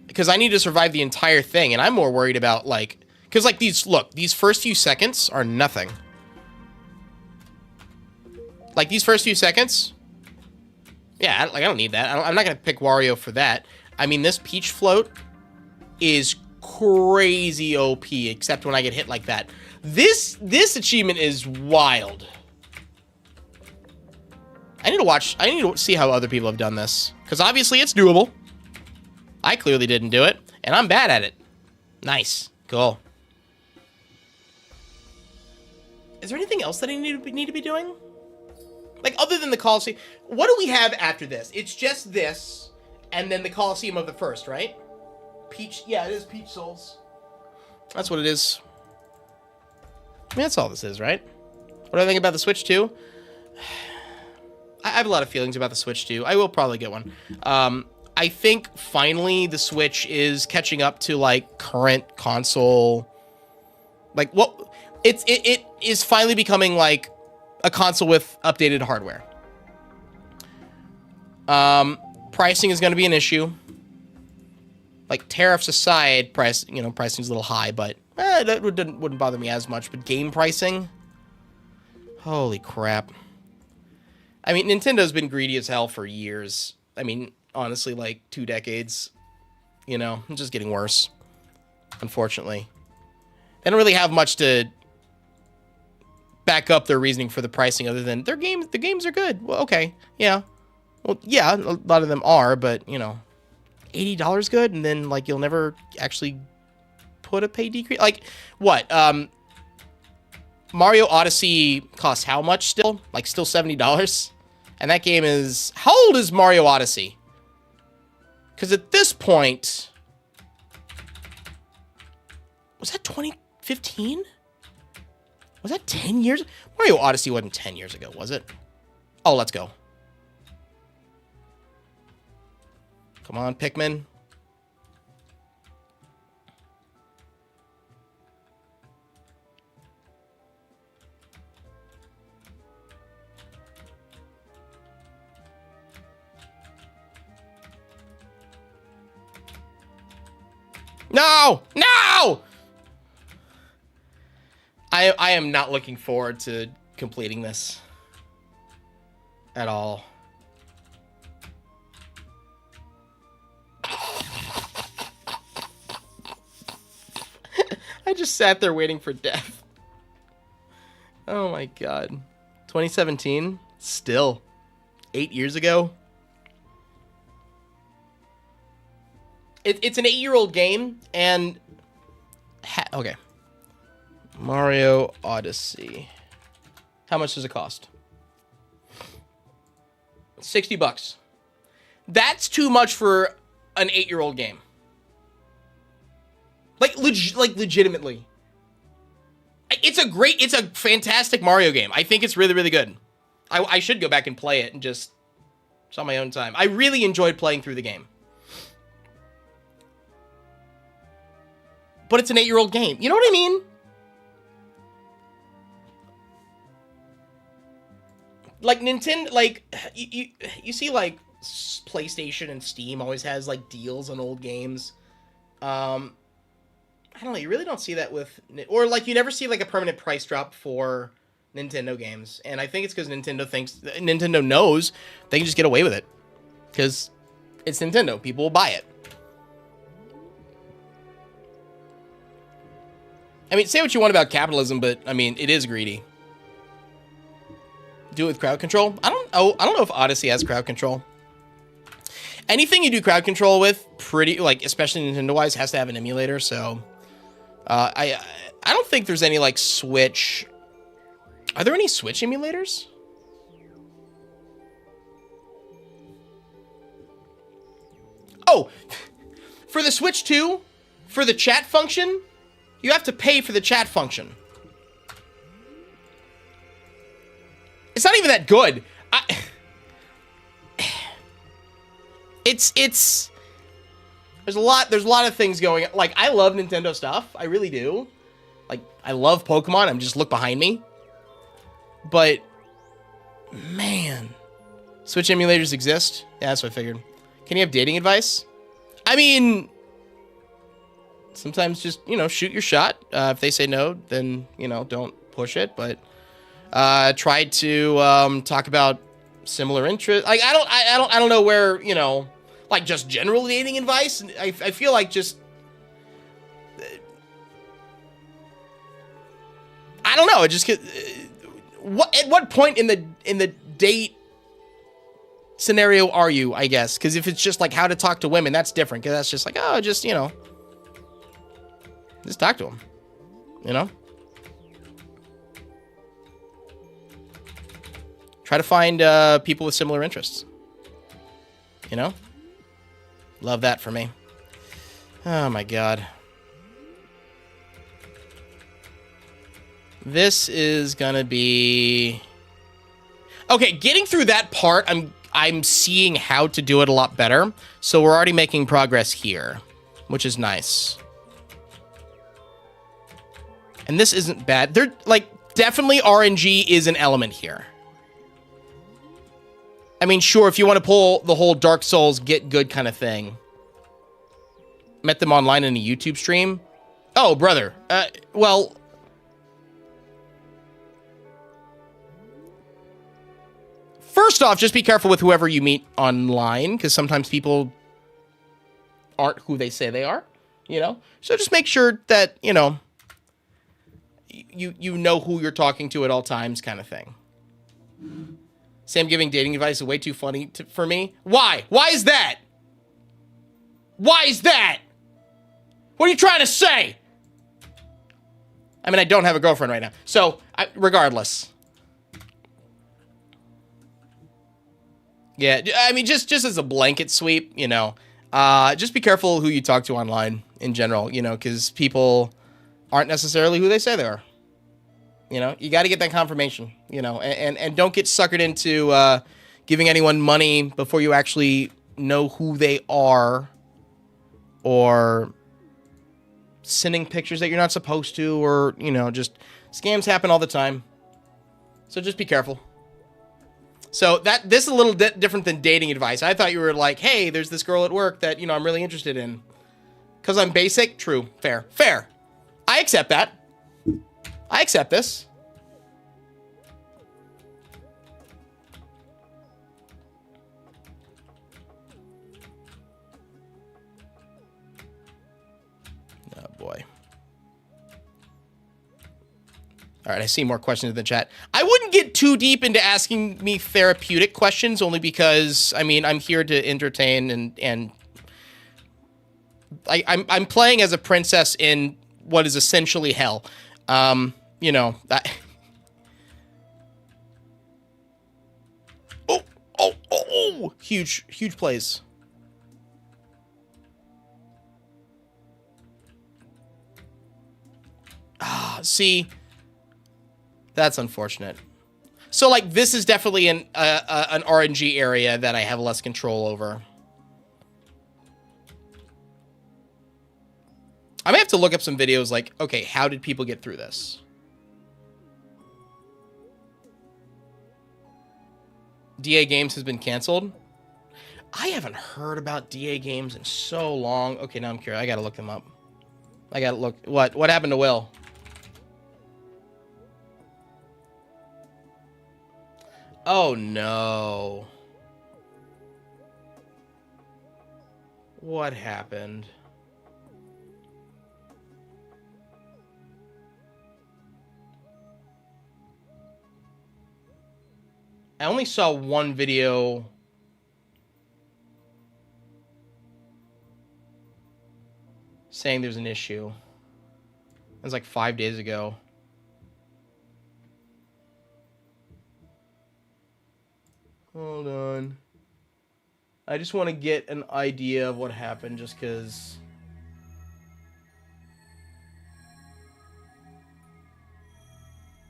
Because I need to survive the entire thing, and I'm more worried about, like... Because, like, these first few seconds are nothing. Like, these first few seconds... Yeah, I don't need that. I'm not going to pick Wario for that. I mean, this Peach float is crazy OP, except when I get hit like that. This achievement is wild. I need to see how other people have done this. Because obviously it's doable. I clearly didn't do it, and I'm bad at it. Nice. Cool. Is there anything else that I need to be doing? Like, other than the Coliseum, what do we have after this? It's just this, and then the Coliseum of the First, right? Peach, yeah, it is Peach Souls. That's what it is. I mean, that's all this is, right? What do I think about the Switch 2? I have a lot of feelings about the Switch 2. I will probably get one. I think, finally, the Switch is catching up to, like, current console... Like, what... It is finally becoming, like, a console with updated hardware. Pricing is going to be an issue. Like, tariffs aside, pricing's a little high, but that wouldn't bother me as much. But game pricing? Holy crap. I mean, Nintendo's been greedy as hell for years. I mean, honestly, like, 2 decades. You know, it's just getting worse. Unfortunately. They don't really have much to back up their reasoning for the pricing other than the games are good. Well, okay. Yeah. Well, yeah, a lot of them are, but, you know, $80 good, and then, like, you'll never actually put a pay decrease. Like, what? Mario Odyssey costs how much still? Like, still $70? And that game is... How old is Mario Odyssey? Because at this point... Was that 2015? Was that 10 years? Mario Odyssey wasn't 10 years ago, was it? Oh, let's go. Come on, Pikmin. No! No! I am not looking forward to completing this at all. I just sat there waiting for death. Oh my god. 2017? Still. 8 years ago? It's an 8-year-old game, and... okay. Mario Odyssey. How much does it cost? $60. That's too much for an 8-year-old game. Like legitimately. It's a fantastic Mario game. I think it's really, really good. I should go back and play it and just on my own time. I really enjoyed playing through the game. But it's an 8-year-old game. You know what I mean? Like Nintendo, like you see like PlayStation and Steam always has like deals on old games. I don't know. You really don't see that with, or like you never see like a permanent price drop for Nintendo games. And I think it's because Nintendo knows they can just get away with it because it's Nintendo. People will buy it. I mean, say what you want about capitalism, but I mean, it is greedy. Do it with crowd control. I don't know if Odyssey has crowd control. Anything you do crowd control with, pretty like, especially Nintendo wise, has to have an emulator. So, I don't think there's any like Switch. Are there any Switch emulators? Oh, for the Switch 2, for the chat function, you have to pay for the chat function. It's not even that good. There's a lot of things going on. Like, I love Nintendo stuff. I really do. Like, I love Pokemon. I'm just look behind me. But, man. Switch emulators exist? Yeah, that's what I figured. Can you have dating advice? I mean, sometimes just, you know, shoot your shot. If they say no, then, you know, don't push it. But try to talk about similar interests. Like, I don't know where, you know, like just general dating advice. I feel like just, I don't know. It just at what point in the date scenario are you, I guess? Because if it's just like how to talk to women, that's different. Because that's just like, oh, just, you know, just talk to them, you know? Try to find people with similar interests, you know? Love that for me. Oh my god. This is gonna be... Okay, getting through that part, I'm seeing how to do it a lot better. So we're already making progress here, which is nice. And this isn't bad. They're, like, definitely RNG is an element here. I mean, sure, if you want to pull the whole Dark Souls get good kind of thing. Met them online in a YouTube stream. Oh, brother. Well... First off, just be careful with whoever you meet online, because sometimes people aren't who they say they are, you know? So just make sure that, you know, you know who you're talking to at all times kind of thing. Sam giving dating advice is way too funny for me. Why? Why is that? Why is that? What are you trying to say? I mean, I don't have a girlfriend right now. So, regardless. Yeah, I mean, just as a blanket sweep, you know, just be careful who you talk to online in general, you know, because people aren't necessarily who they say they are. You know, you got to get that confirmation, you know, and don't get suckered into giving anyone money before you actually know who they are, or sending pictures that you're not supposed to, or, you know, just scams happen all the time. So just be careful. So this is a little different than dating advice. I thought you were like, hey, there's this girl at work that, you know, I'm really interested in. Because I'm basic? True. Fair. Fair. I accept that. I accept this. Oh, boy. All right, I see more questions in the chat. I wouldn't get too deep into asking me therapeutic questions, only because, I mean, I'm here to entertain, and I'm playing as a princess in what is essentially hell. You know, that... Oh! Huge plays. See... That's unfortunate. So, like, this is definitely an RNG area that I have less control over. I may have to look up some videos like, okay, how did people get through this? DA Games has been canceled. I haven't heard about DA Games in so long. Okay, now I'm curious. I gotta look them up. I gotta look. What happened to Will? Oh, no. What happened? I only saw one video. Saying there's an issue. It was like 5 days ago. Hold on. I just want to get an idea of what happened, just because...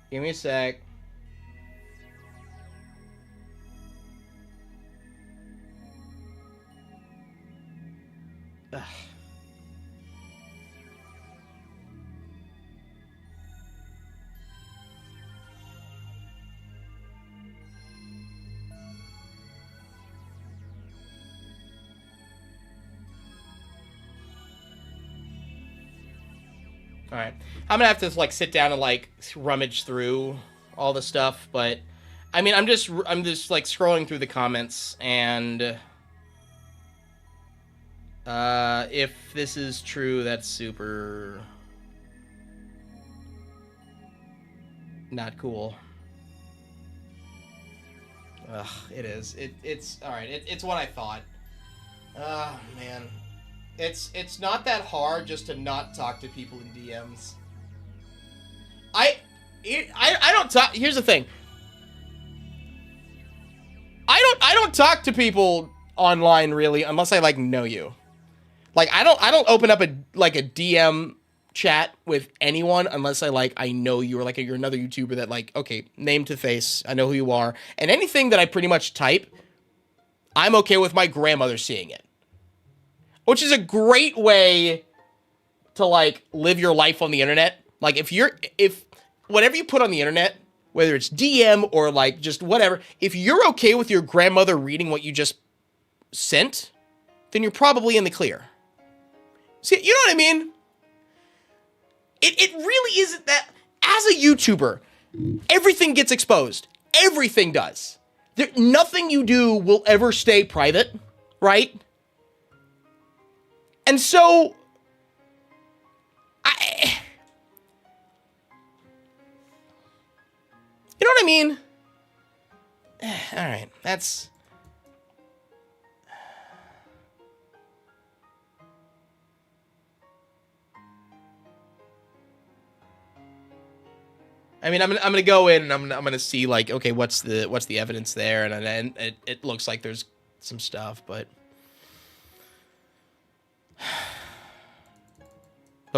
Give me a sec. Ugh. All right, I'm gonna have to like sit down and like rummage through all the stuff, but I mean, I'm just like scrolling through the comments, and if this is true, that's super not cool. Ugh, it is. It's all right. It's what I thought. Ah, man. It's not that hard just to not talk to people in DMs. I don't talk. Here's the thing. I don't talk to people online really unless I like know you. Like I don't open up a DM chat with anyone unless I know you, or like you're another YouTuber that like, okay, name to face, I know who you are, and anything that I pretty much type, I'm okay with my grandmother seeing it. Which is a great way to, like, live your life on the internet. Like, if whatever you put on the internet, whether it's DM or, like, just whatever, if you're okay with your grandmother reading what you just sent, then you're probably in the clear. See, you know what I mean? It really isn't that... As a YouTuber, everything gets exposed. Everything does. Nothing you do will ever stay private, right? And so, mean, all right, that's... I mean, I'm gonna go in and I'm gonna see like, okay, what's the evidence there, and then it looks like there's some stuff, but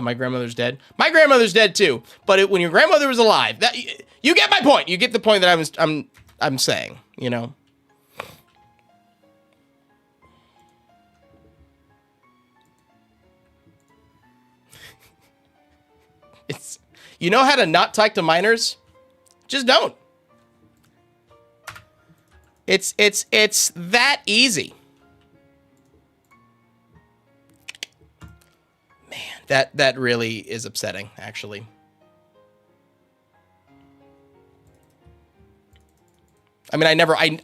my grandmother's dead. My grandmother's dead too. But when your grandmother was alive, that you get my point. You get the point that I'm saying. You know. It's, you know how to not talk to minors? Just don't. It's that easy. Man, that really is upsetting, actually. I mean,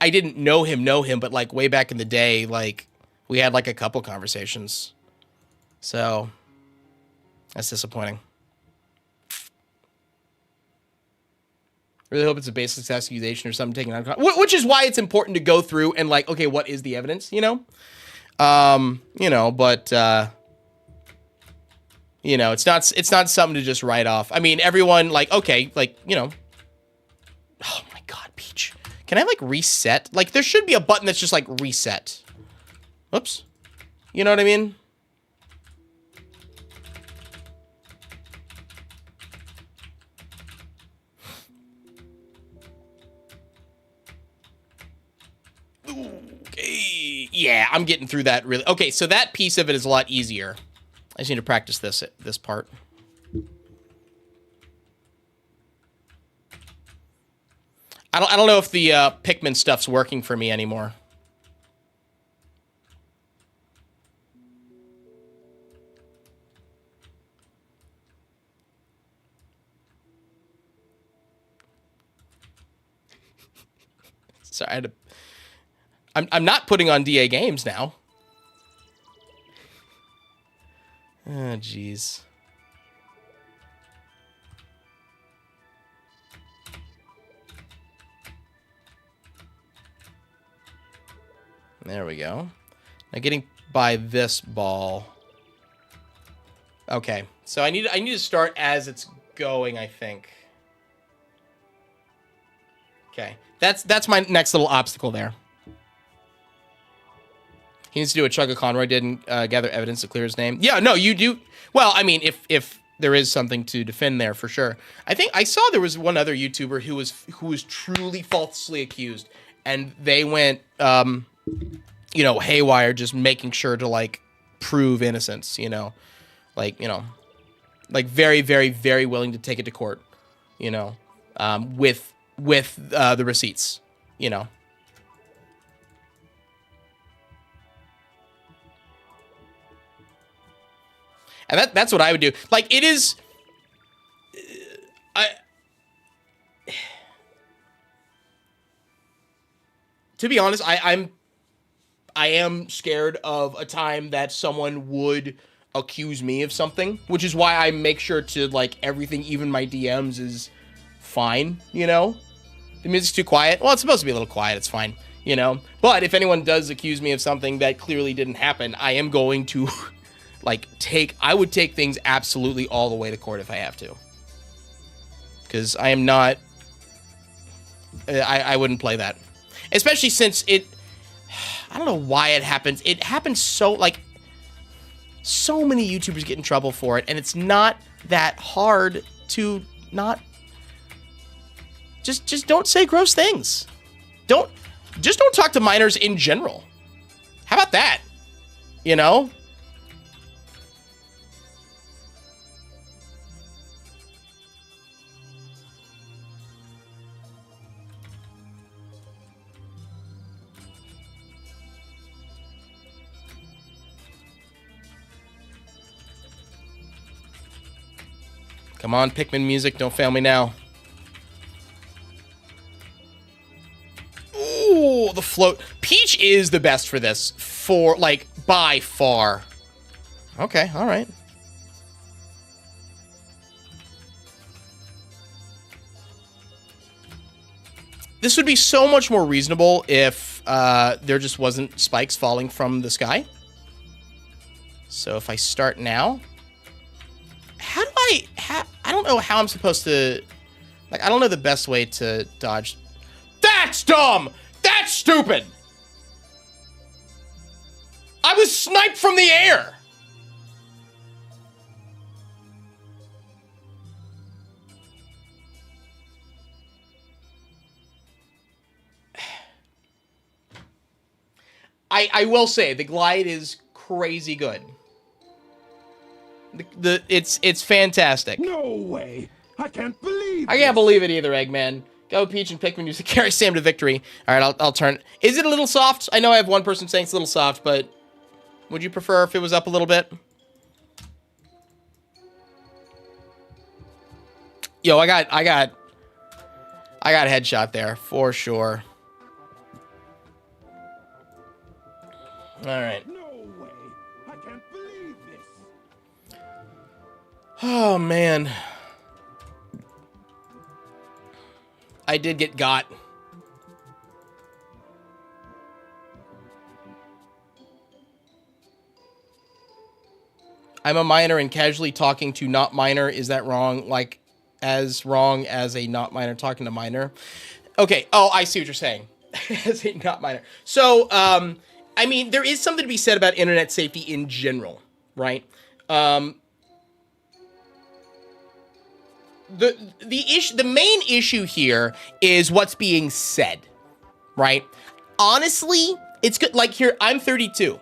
I didn't know him, but like way back in the day, like we had like a couple conversations. So that's disappointing. Really hope it's a baseless accusation or something taken out of context, which is why it's important to go through and like, okay, what is the evidence, you know? You know, but you know, it's not something to just write off. I mean, everyone like, okay, like, you know. Oh my God, Peach. Can I like reset? Like there should be a button that's just like reset. Whoops. You know what I mean? Okay. Yeah, I'm getting through that really. Okay, so that piece of it is a lot easier. I just need to practice this part. I don't know if the Pikmin stuff's working for me anymore. Sorry, I had to... I'm not putting on DA games now. Oh, jeez. There we go. Now getting by this ball. Okay, so I need to start as it's going, I think. Okay, that's my next little obstacle there. He needs to do a Chugga Conroy didn't gather evidence to clear his name. Yeah, no, you do. Well, I mean, if there is something to defend there for sure. I think I saw there was one other YouTuber who was truly falsely accused, and they went, you know, haywire, just making sure to like prove innocence. You know, like like very, very, very willing to take it to court. You know, with the receipts. You know. And that's what I would do. Like, it is... to be honest, I am scared of a time that someone would accuse me of something, which is why I make sure to, like, everything, even my DMs, is fine, you know? The music's too quiet. Well, it's supposed to be a little quiet. It's fine, you know? But if anyone does accuse me of something that clearly didn't happen, I am going to... like, I would take things absolutely all the way to court if I have to. Because I am not... I wouldn't play that. Especially since it... I don't know why it happens. It happens so, like... so many YouTubers get in trouble for it, and it's not that hard to not... Just don't say gross things. Just don't talk to minors in general. How about that? You know? Come on, Pikmin music, don't fail me now. Ooh, the float. Peach is the best for this, like, by far. Okay, all right. This would be so much more reasonable if there just wasn't spikes falling from the sky. So if I start now, how do I don't know how I'm supposed to, like, I don't know the best way to dodge. That's dumb! That's stupid! I was sniped from the air! I will say, the glide is crazy good. It's fantastic. No way! I can't believe I can't believe it either, Eggman. Go Peach and Pikmin use to carry Sam to victory. All right, I'll turn. Is it a little soft? I know I have one person saying it's a little soft, but would you prefer if it was up a little bit? Yo, I got a headshot there for sure. All right. No way! I can't believe this! Oh man. I did get got. I'm a minor and casually talking to not minor. Is that wrong? Like, as wrong as a not minor talking to minor? Okay. Oh, I see what you're saying. As a not minor. So, I mean, there is something to be said about internet safety in general, right? The main issue here is what's being said, right? Honestly, it's good. Like here, I'm 32.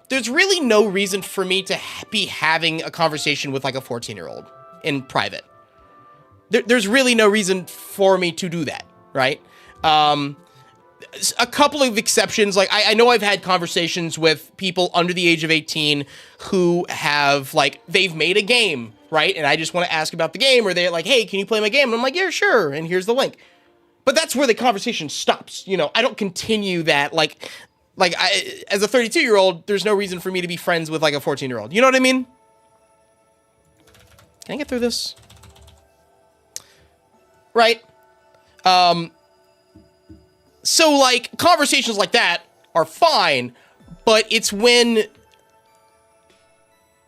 There's really no reason for me to be having a conversation with like a 14-year-old in private. There's really no reason for me to do that, right? A couple of exceptions, like I know I've had conversations with people under the age of 18 who have like, they've made a game, right? And I just want to ask about the game, or they're like, hey, can you play my game? And I'm like, yeah, sure. And here's the link. But that's where the conversation stops. You know, I don't continue that. Like as a 32-year-old, there's no reason for me to be friends with like a 14-year-old. You know what I mean? Can I get through this? Right. So like conversations like that are fine, but it's when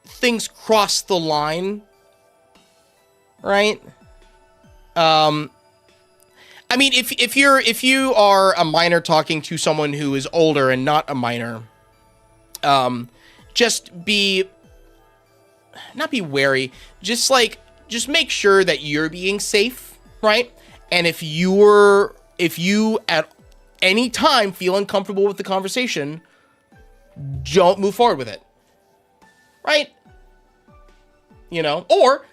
things cross the line, right? I mean, if you are a minor talking to someone who is older and not a minor, just not be wary, just make sure that you're being safe, right? And if you at any time feel uncomfortable with the conversation, don't move forward with it, right? You know, or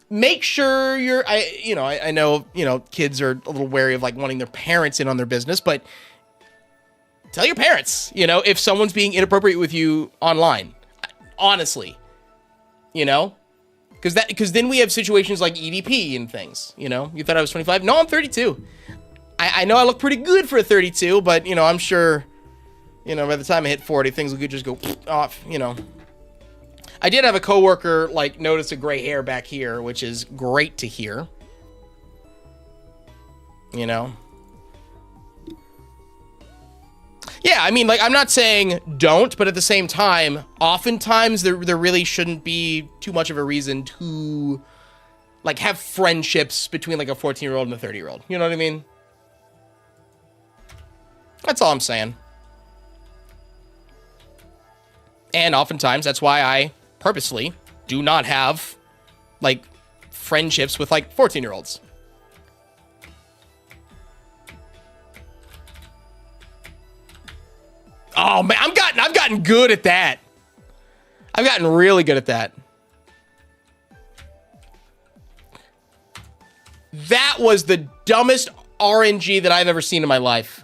make sure I know, kids are a little wary of like wanting their parents in on their business, but tell your parents, if someone's being inappropriate with you online, honestly, because then we have situations like EDP and things, you thought I was 25. No, I'm 32. I know I look pretty good for a 32, but I'm sure, by the time I hit 40, things will just go off, I did have a coworker like notice a gray hair back here, which is great to hear. Yeah, I mean, like, I'm not saying don't, but at the same time, oftentimes there really shouldn't be too much of a reason to like have friendships between like a 14-year-old and a 30-year-old. You know what I mean? That's all I'm saying. And oftentimes that's why I purposely do not have like friendships with like 14-year-olds. Oh man, I've gotten good at that. I've gotten really good at that. That was the dumbest RNG that I've ever seen in my life.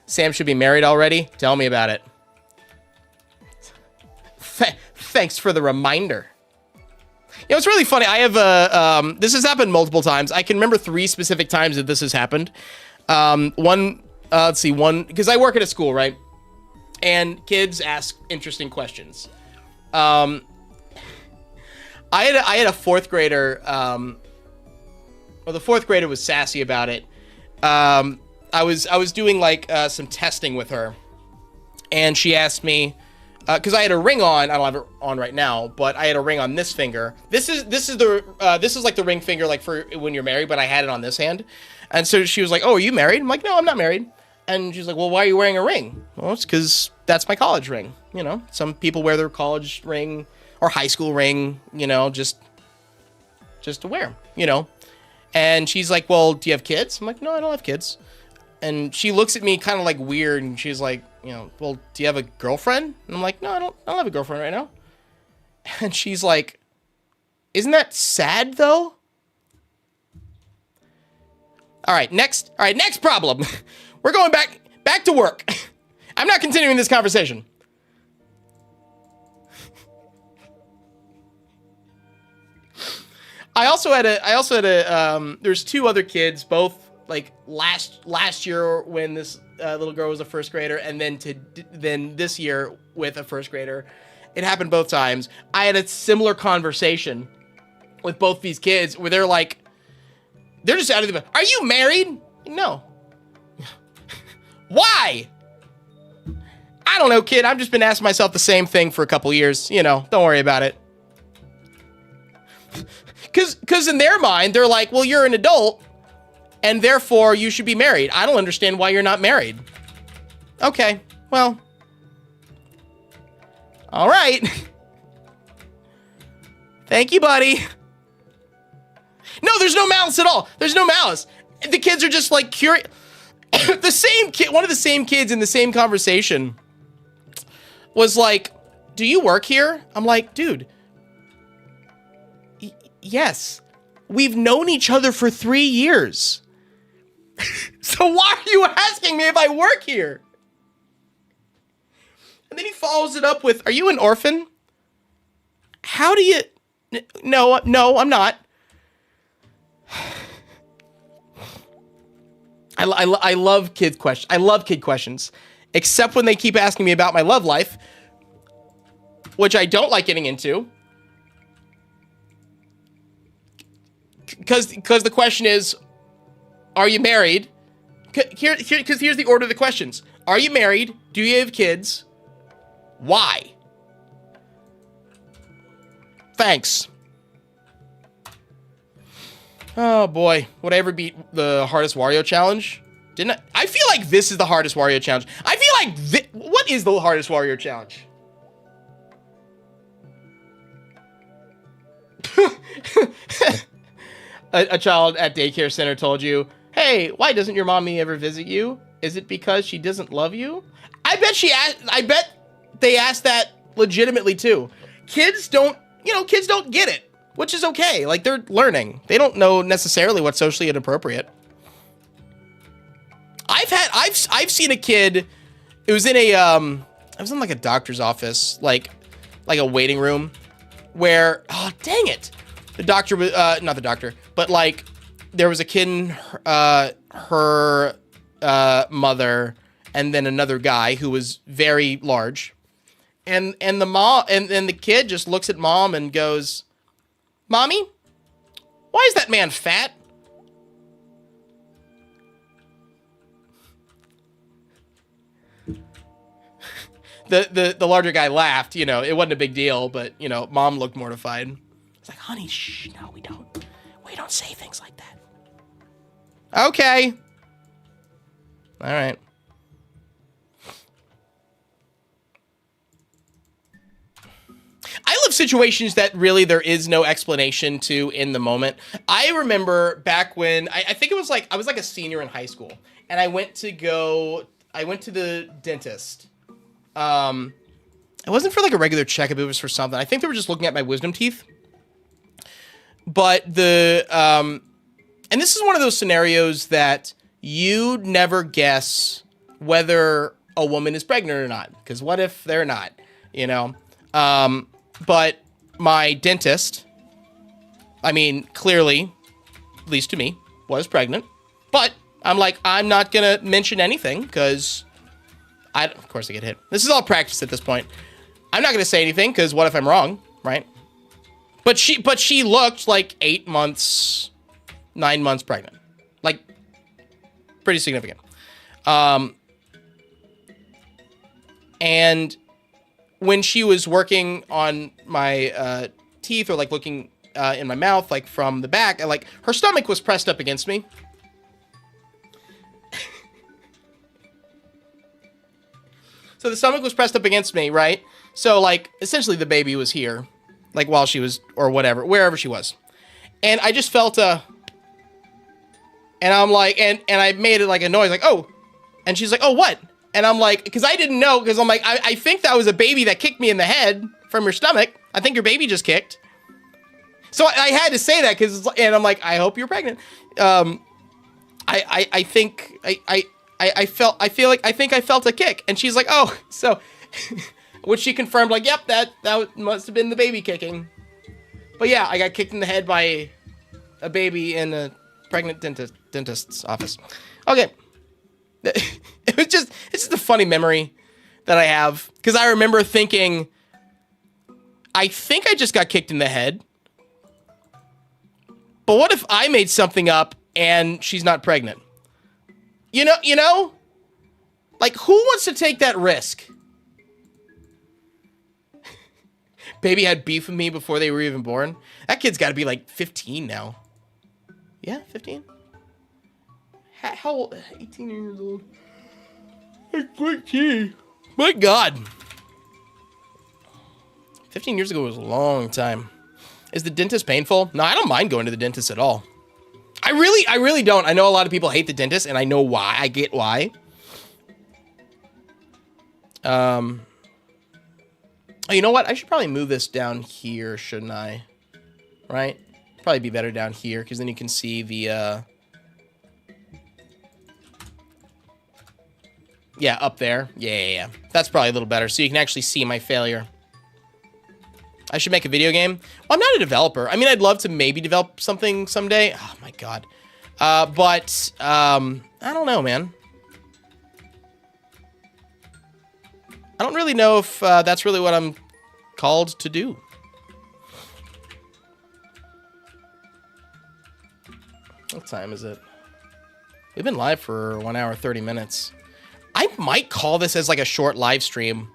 Sam should be married already? Tell me about it. Thanks for the reminder. It's really funny. I have this has happened multiple times. I can remember 3 specific times that this has happened. One, because I work at a school, right? And kids ask interesting questions. I had a 4th grader, Well, the fourth grader was sassy about it. I was doing like some testing with her, and she asked me, because I had a ring on. I don't have it on right now, but I had a ring on this finger. This is like the ring finger, like for when you're married, but I had it on this hand. And so she was like, "Oh, are you married?" I'm like, "No, I'm not married." And she's like, "Well, why are you wearing a ring?" Well, it's because that's my college ring. You know, some people wear their college ring or high school ring, you know, just to wear, you know. And she's like, "Well, do you have kids?" I'm like, "No, I don't have kids." And she looks at me kind of like weird, and she's like, you know, "Well, do you have a girlfriend?" And I'm like, "No, I don't have a girlfriend right now." And she's like, "Isn't that sad though?" All right, next problem. We're going back to work. I'm not continuing this conversation. I also had a there's two other kids, both like last year when this little girl was a first grader, and then this year with a first grader. It happened both times. I had a similar conversation with both these kids where they're just out of the, "Are you married?" "No." "Why?" "I don't know, kid. I've just been asking myself the same thing for a couple years. You know, don't worry about it." Because in their mind, they're like, "Well, you're an adult, and therefore you should be married. I don't understand why you're not married." Okay, well. All right. Thank you, buddy. No, there's no malice at all. There's no malice. The kids are just like curious. The same kid, one of the same kids in the same conversation was like, "Do you work here?" I'm like, "Dude, yes. We've known each other for 3 years. So why are you asking me if I work here?" And then he follows it up with, "Are you an orphan?" How do you... No, I'm not. I love kid questions. I love kid questions, except when they keep asking me about my love life, which I don't like getting into. Because the question is, are you married? Because here's the order of the questions. Are you married? Do you have kids? Why? Thanks. Oh boy, would I ever beat the hardest Wario challenge? Didn't I? I feel like this is the hardest Wario challenge. I feel like what is the hardest Wario challenge? A child at daycare center told you, "Hey, why doesn't your mommy ever visit you? Is it because she doesn't love you?" I bet they asked that legitimately too. Kids don't get it, which is okay. Like, they're learning. They don't know necessarily what's socially inappropriate. I've seen a kid. It was in I was in like a doctor's office, like a waiting room, where, oh dang it, the doctor was not the doctor, but like there was a kid and her mother, and then another guy who was very large, and the mom and the kid just looks at mom and goes, "Mommy, why is that man fat?" The larger guy laughed, you know, it wasn't a big deal, but you know, mom looked mortified. It's like, "Honey, shh, no, we don't say things like that." Okay. All right. I love situations that really there is no explanation to in the moment. I remember back when I think it was like I was like a senior in high school, and I went to the dentist. It wasn't for like a regular checkup, it was for something. I think they were just looking at my wisdom teeth. But and this is one of those scenarios that you'd never guess whether a woman is pregnant or not, because what if they're not, you know? But my dentist, I mean, clearly, at least to me, was pregnant. But I'm like, I'm not gonna mention anything because of course I get hit. This is all practice at this point. I'm not gonna say anything because what if I'm wrong, right? But she looked like 8 months 9 months pregnant. Like, pretty significant. And when she was working on my teeth or like looking in my mouth, like from the back, like her stomach was pressed up against me. So the stomach was pressed up against me, right? So like essentially the baby was here, like while she was, or whatever, wherever she was. And I just felt and I'm like, and I made it like a noise, like, oh, and she's like, oh, what? And I'm like, because I didn't know, because I'm like, I think that was a baby that kicked me in the head from your stomach. I think your baby just kicked. So I had to say that, and I'm like, I hope you're pregnant. I think I felt a kick, and she's like, oh, so, which she confirmed, like, yep, that must have been the baby kicking. But yeah, I got kicked in the head by a baby in a pregnant dentist's office. Okay. It's just a funny memory that I have, because I remember thinking, I think I just got kicked in the head. But what if I made something up and she's not pregnant? You know? Like, who wants to take that risk? Baby had beef with me before they were even born. That kid's got to be like 15 now. Yeah, 15? How old? 18 years old. Like 14. My God. 15 years ago was a long time. Is the dentist painful? No, I don't mind going to the dentist at all. I really don't. I know a lot of people hate the dentist, and I know why. I get why. Oh, you know what? I should probably move this down here, shouldn't I? Right? Probably be better down here, because then you can see the, yeah, up there. Yeah. That's probably a little better, so you can actually see my failure. I should make a video game. Well, I'm not a developer. I mean, I'd love to maybe develop something someday. Oh, my God. But, I don't know, man. I don't really know if that's really what I'm called to do. What time is it? We've been live for 1 hour, 30 minutes. I might call this as like a short live stream.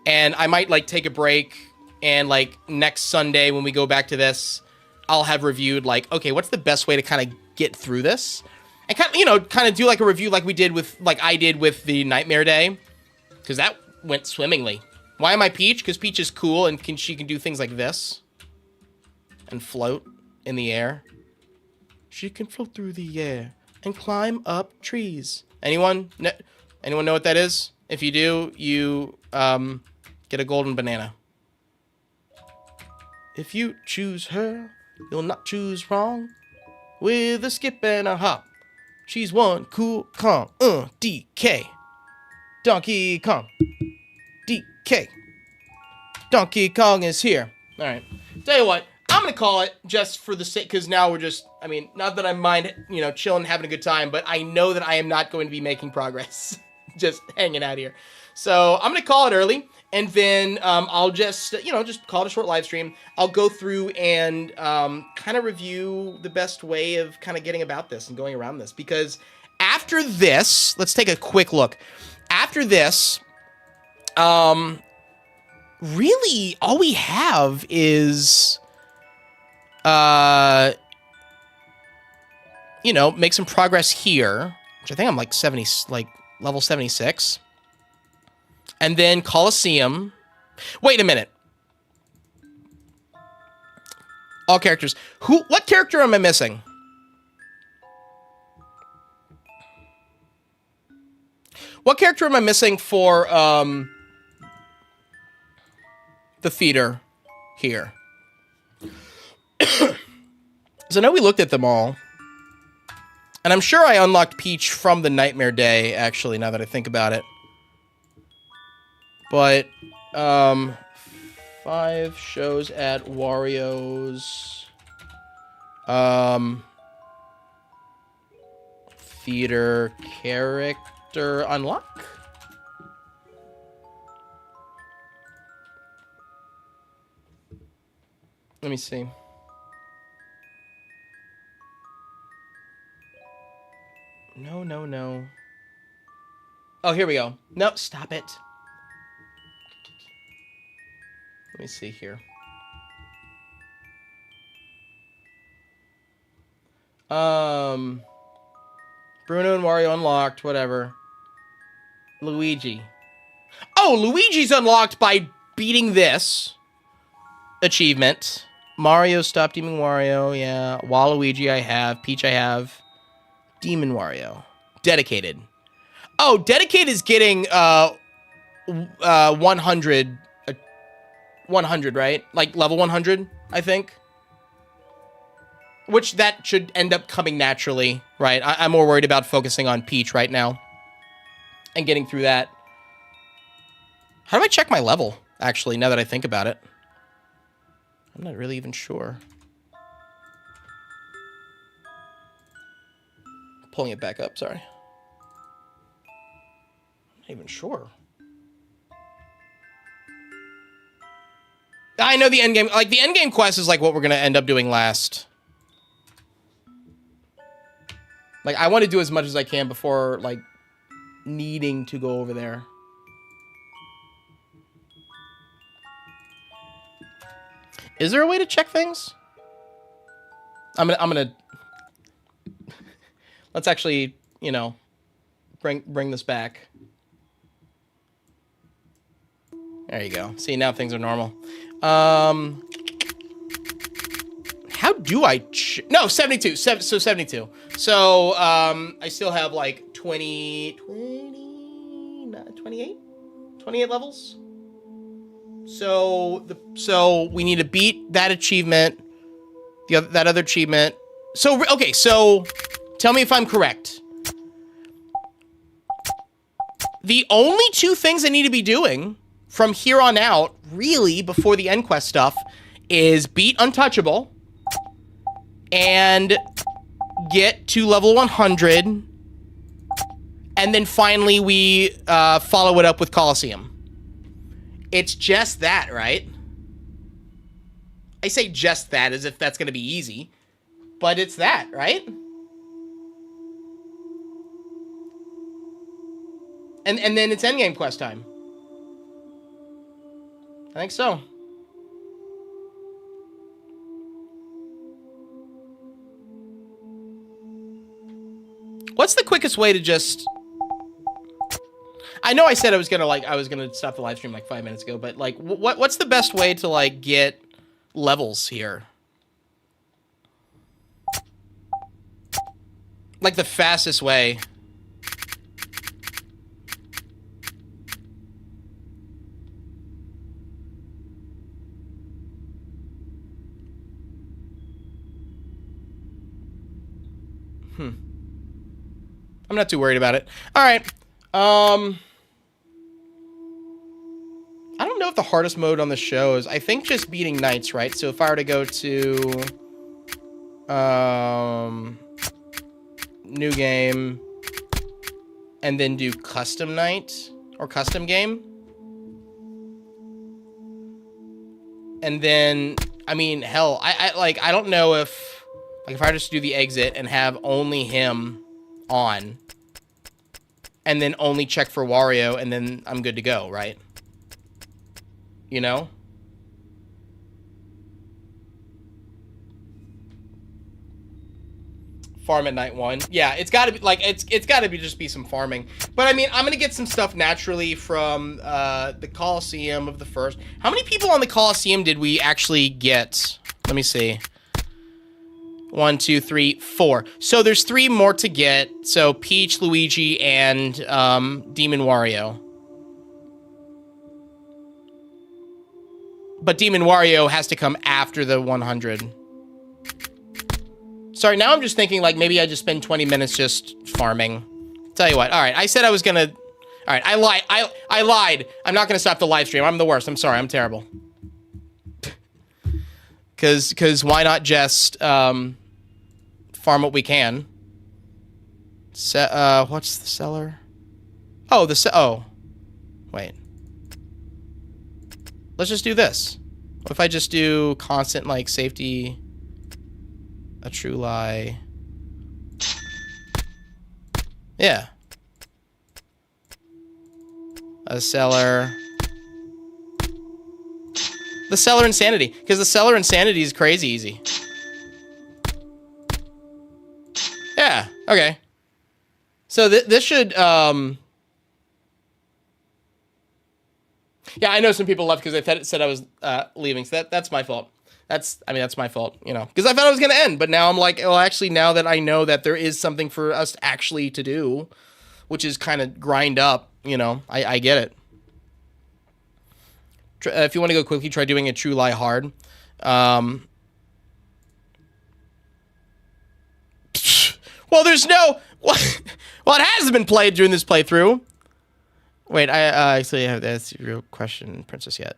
And I might like take a break. And like next Sunday when we go back to this, I'll have reviewed like, okay, what's the best way to kind of get through this? And kind of do like a review like we did with, like I did with the Nightmare Day. Because that went swimmingly. Why am I Peach? Because Peach is cool and she can do things like this. And float in the air. She can float through the air and climb up trees. Anyone know what that is? If you do, you get a golden banana. If you choose her, you'll not choose wrong. With a skip and a hop, she's one cool Kong. DK. Donkey Kong. DK. Donkey Kong is here. All right. Tell you what, I'm going to call it just for the sake, because now we're just, I mean, not that I mind, chilling, having a good time, but I know that I am not going to be making progress. Just hanging out here. So I'm going to call it early. And then I'll just, just call it a short live stream. I'll go through and kind of review the best way of kind of getting about this and going around this. Because after this, let's take a quick look. After this, really all we have is, make some progress here. Which I think I'm like 70, like level 76. And then Coliseum. Wait a minute. All characters. What character am I missing? What character am I missing for the feeder here? So I know we looked at them all. And I'm sure I unlocked Peach from the Nightmare Day, actually, now that I think about it. But, 5 shows at Wario's, theater character unlock? Let me see. no. Oh, here we go. No, stop it. Let me see here. Bruno and Wario unlocked, whatever. Luigi. Oh, Luigi's unlocked by beating this achievement. Mario, stop Demon Wario, yeah. Waluigi I have. Peach I have. Demon Wario. Dedicated. Oh, Dedicated is getting 100, 100, right? Like level 100, I think. Which that should end up coming naturally, right? I'm more worried about focusing on Peach right now. And getting through that. How do I check my level, actually, now that I think about it? I'm not really even sure. Pulling it back up, sorry. I'm not even sure. I know the endgame, like the endgame quest is like what we're gonna end up doing last. Like I want to do as much as I can before like needing to go over there. Is there a way to check things? I'm gonna let's actually, you know, bring this back. There you go. See, now things are normal. How do I... No, 72. So 72. So, I still have, like, 28 levels? So we need to beat that achievement. That other achievement. So, okay, so... Tell me if I'm correct. The only two things I need to be doing from here on out, really, before the end quest stuff, is beat Untouchable and get to level 100, and then finally we follow it up with Colosseum. It's just that, right? I say just that as if that's going to be easy, but it's that, right? And then it's endgame quest time. I think so. What's the quickest way to just... I know I said I was gonna stop the live stream like 5 minutes ago, but like, what's the best way to like get levels here? Like the fastest way. I'm not too worried about it. All right. I don't know if the hardest mode on the show is... I think just beating Knights, right? So if I were to go to... New game... And then do Custom Night... Or Custom Game... And then... I mean, hell, I don't know if... Like, if I just do the exit and have only him... on, and then only check for Wario, and then I'm good to go, right? You know? Farm at night 1. Yeah, it's gotta be, like, it's gotta be just be some farming. But, I mean, I'm gonna get some stuff naturally from, the Colosseum of the first. How many people on the Colosseum did we actually get? Let me see. 1, 2, 3, 4. So there's 3 more to get. So Peach, Luigi, and Demon Wario. But Demon Wario has to come after the 100. Sorry, now I'm just thinking like maybe I just spend 20 minutes just farming. Tell you what. All right, I said I was gonna... All right, I lied. I lied. I'm not gonna stop the live stream. I'm the worst. I'm sorry. I'm terrible. Cause why not just farm what we can? What's the seller? Oh, oh, wait. Let's just do this. What if I just do constant like safety, a true lie? Yeah. A cellar. The cellar insanity. Because the cellar insanity is crazy easy. Yeah, okay. So this should, yeah, I know some people left because they said I was leaving, so that's my fault. That's my fault, you know, because I thought it was going to end, but now I'm like, well, actually, now that I know that there is something for us actually to do, which is kind of grind up, you know, I get it. If you want to go quickly, try doing a true lie hard. Well, there's no... Well, it has been played during this playthrough. Wait, I actually have... That's a real question, Princess, yet.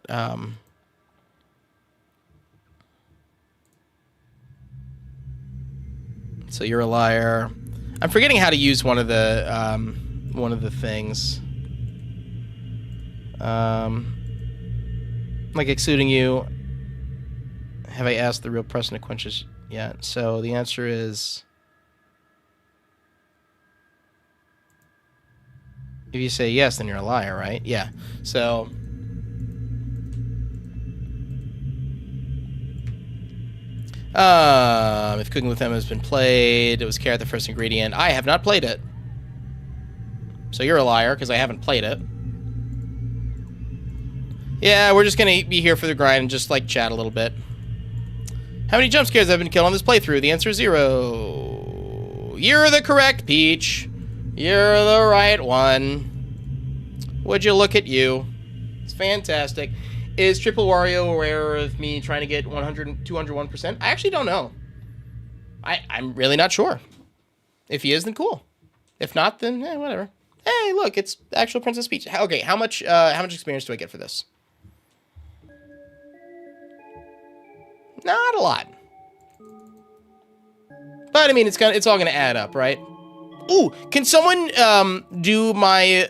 So you're a liar. I'm forgetting how to use one of the things. Like excluding you. Have I asked the real person to quench us yet? So the answer is... If you say yes, then you're a liar, right? Yeah. So... if cooking with them has been played, it was carrot the first ingredient. I have not played it. So you're a liar, because I haven't played it. Yeah, we're just gonna be here for the grind and just, like, chat a little bit. How many jump scares have been killed on this playthrough? The answer is 0. You're the correct Peach. You're the right one. Would you look at you? It's fantastic. Is Triple Wario aware of me trying to get 201%? I actually don't know. I'm really not sure. If he is, then cool. If not, then whatever. Hey, look, it's actual Princess Peach. Okay, how much experience do I get for this? Not a lot. But I mean, it's all gonna add up, right? Ooh, can someone do my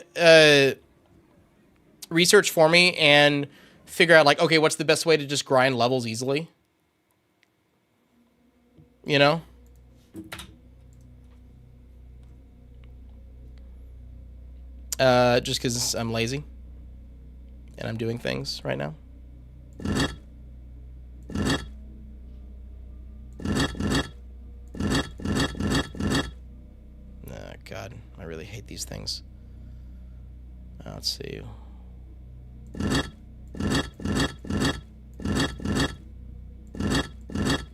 research for me and figure out, like, okay, what's the best way to just grind levels easily? You know? Just because I'm lazy and I'm doing things right now. Oh, God, I really hate these things. Let's see.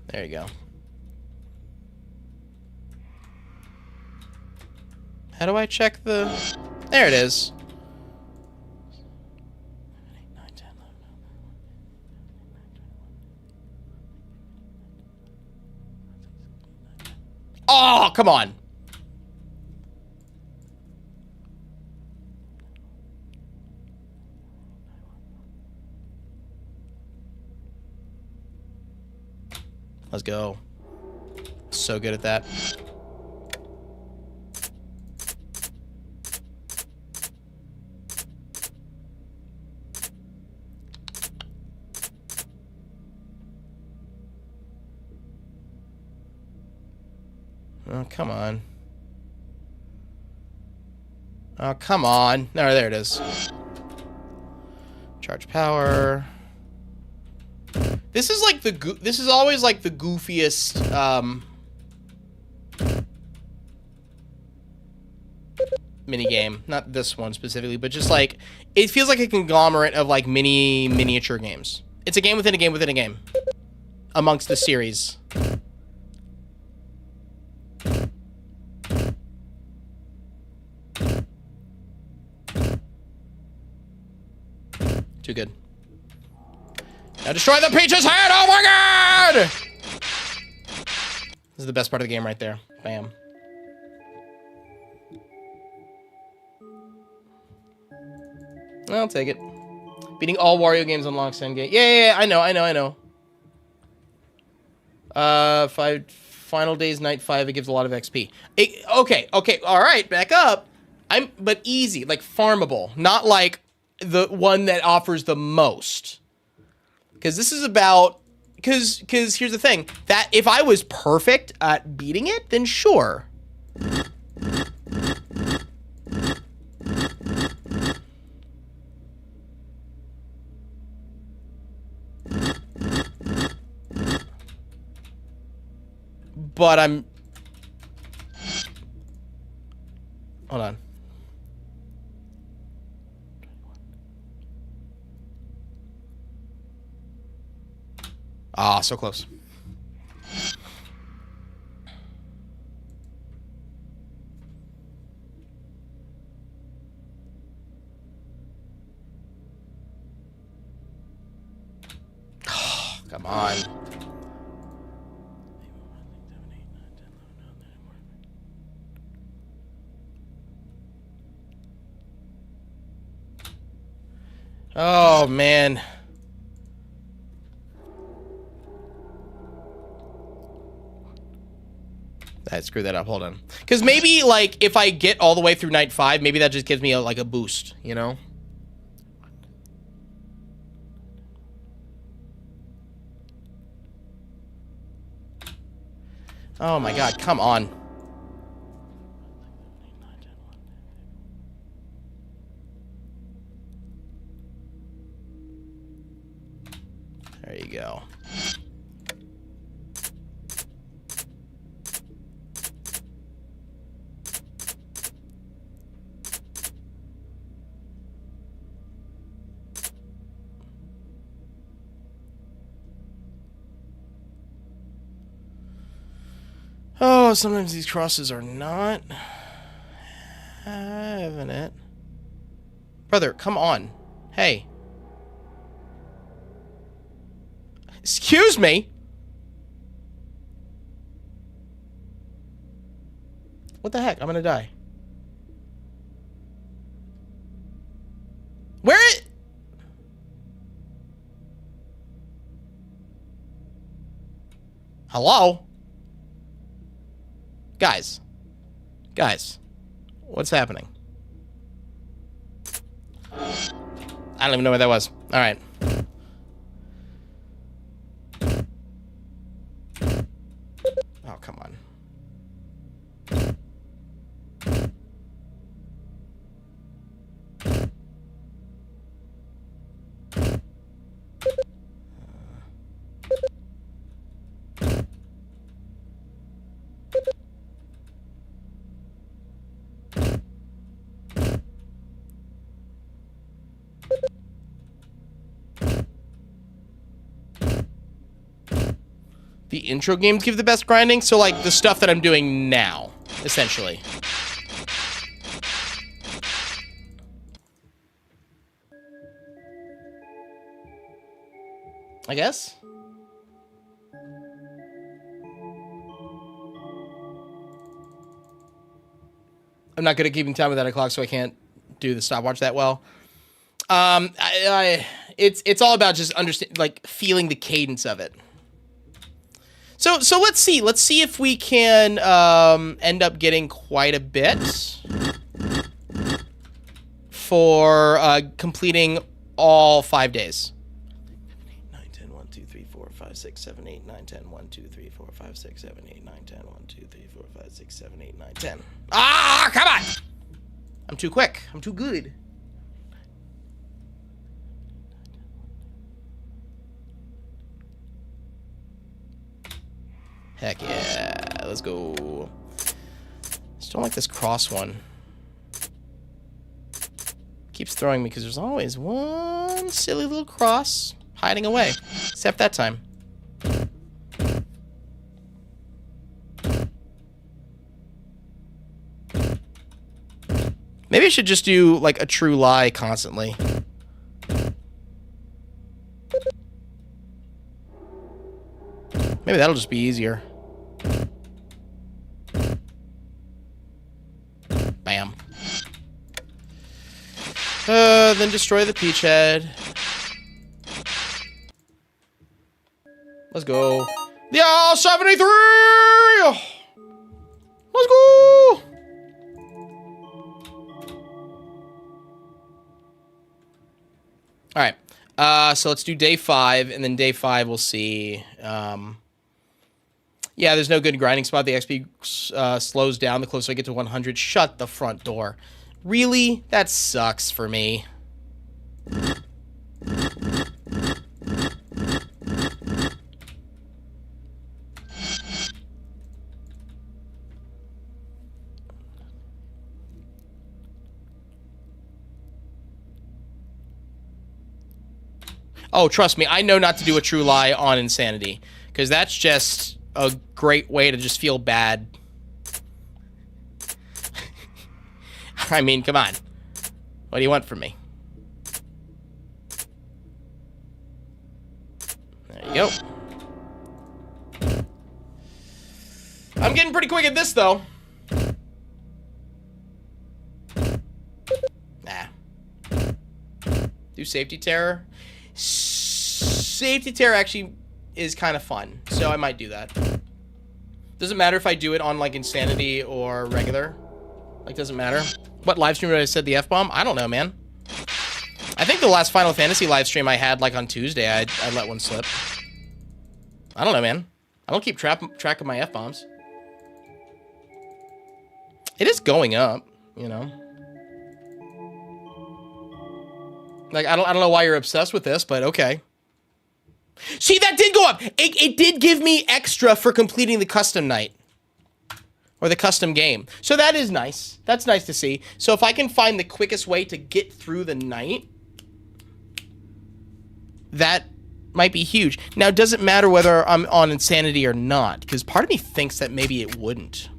There you go. How do I check the... There it is. Oh, come on. Let's go. So good at that. Oh, come on. Oh, come on. No, there it is. Charge power. This is like this is always like the goofiest mini game. Not this one specifically, but just like it feels like a conglomerate of like miniature games. It's a game within a game within a game amongst the series. Too good. Now destroy the Peach's head! Oh my God! This is the best part of the game right there. Bam. I'll take it. Beating all Wario games unlocks endgame. Yeah, I know. 5 Final Days Night 5. It gives a lot of XP. Okay. All right, back up. But easy, like farmable, not like the one that offers the most. Because this is about, because here's the thing, that if I was perfect at beating it, then sure. but I'm... Hold on. Ah, so close. Come on. Oh, man. I screwed that up. Hold on. Because maybe, like, if I get all the way through night 5, maybe that just gives me, like, a boost, you know? Oh, my God. Come on. There you go. Oh, sometimes these crosses are not having it. Brother, come on. Hey. Excuse me? What the heck? I'm gonna die. Where it? Hello? Guys. Guys. What's happening? I don't even know where that was. Alright. Oh, come on. The intro games give the best grinding, so like the stuff that I'm doing now, essentially. I guess? I'm not good at keeping time with that clock, so I can't do the stopwatch that well. It's all about just understand, like feeling the cadence of it. So let's see. Let's see if we can end up getting quite a bit for completing all 5 days. 9, 10, 1, 2, 3, 4, 5, 6, 7, 8, 9, 10, 1, 2, 3, 4, 5, 6, 7, 8, 9, 10, 1, 2, 3, 4, 5, 6, 7, 8, 9, 10. Ah, come on! I'm too quick. I'm too good. Heck yeah, let's go. Just don't like this cross one. Keeps throwing me because there's always one silly little cross hiding away. Except that time. Maybe I should just do like a true lie constantly. Maybe that'll just be easier. Bam. Then destroy the peach head. Let's go. Yeah, 73! Let's go! Alright. So let's do day 5, and then day 5 we'll see. Yeah, there's no good grinding spot. The XP slows down the closer I get to 100. Shut the front door. Really? That sucks for me. Oh, trust me, I know not to do a true lie on insanity, because that's just a great way to just feel bad. I mean, come on. What do you want from me? There you go. I'm getting pretty quick at this, though. Nah. Do safety terror. Safety terror actually is kind of fun, so I might do that. Doesn't matter if I do it on, like, insanity or regular. Like, doesn't matter. What live stream did I said the F-bomb? I don't know, man. I think the last Final Fantasy live stream I had, like, on Tuesday, I let one slip. I don't know, man. I don't keep track of my F-bombs. It is going up, you know. Like, I don't know why you're obsessed with this, but okay. See, that did go up. It did give me extra for completing the custom night. Or the custom game. So that is nice. That's nice to see. So if I can find the quickest way to get through the night, that might be huge. Now, does it matter whether I'm on insanity or not? Because part of me thinks that maybe it wouldn't.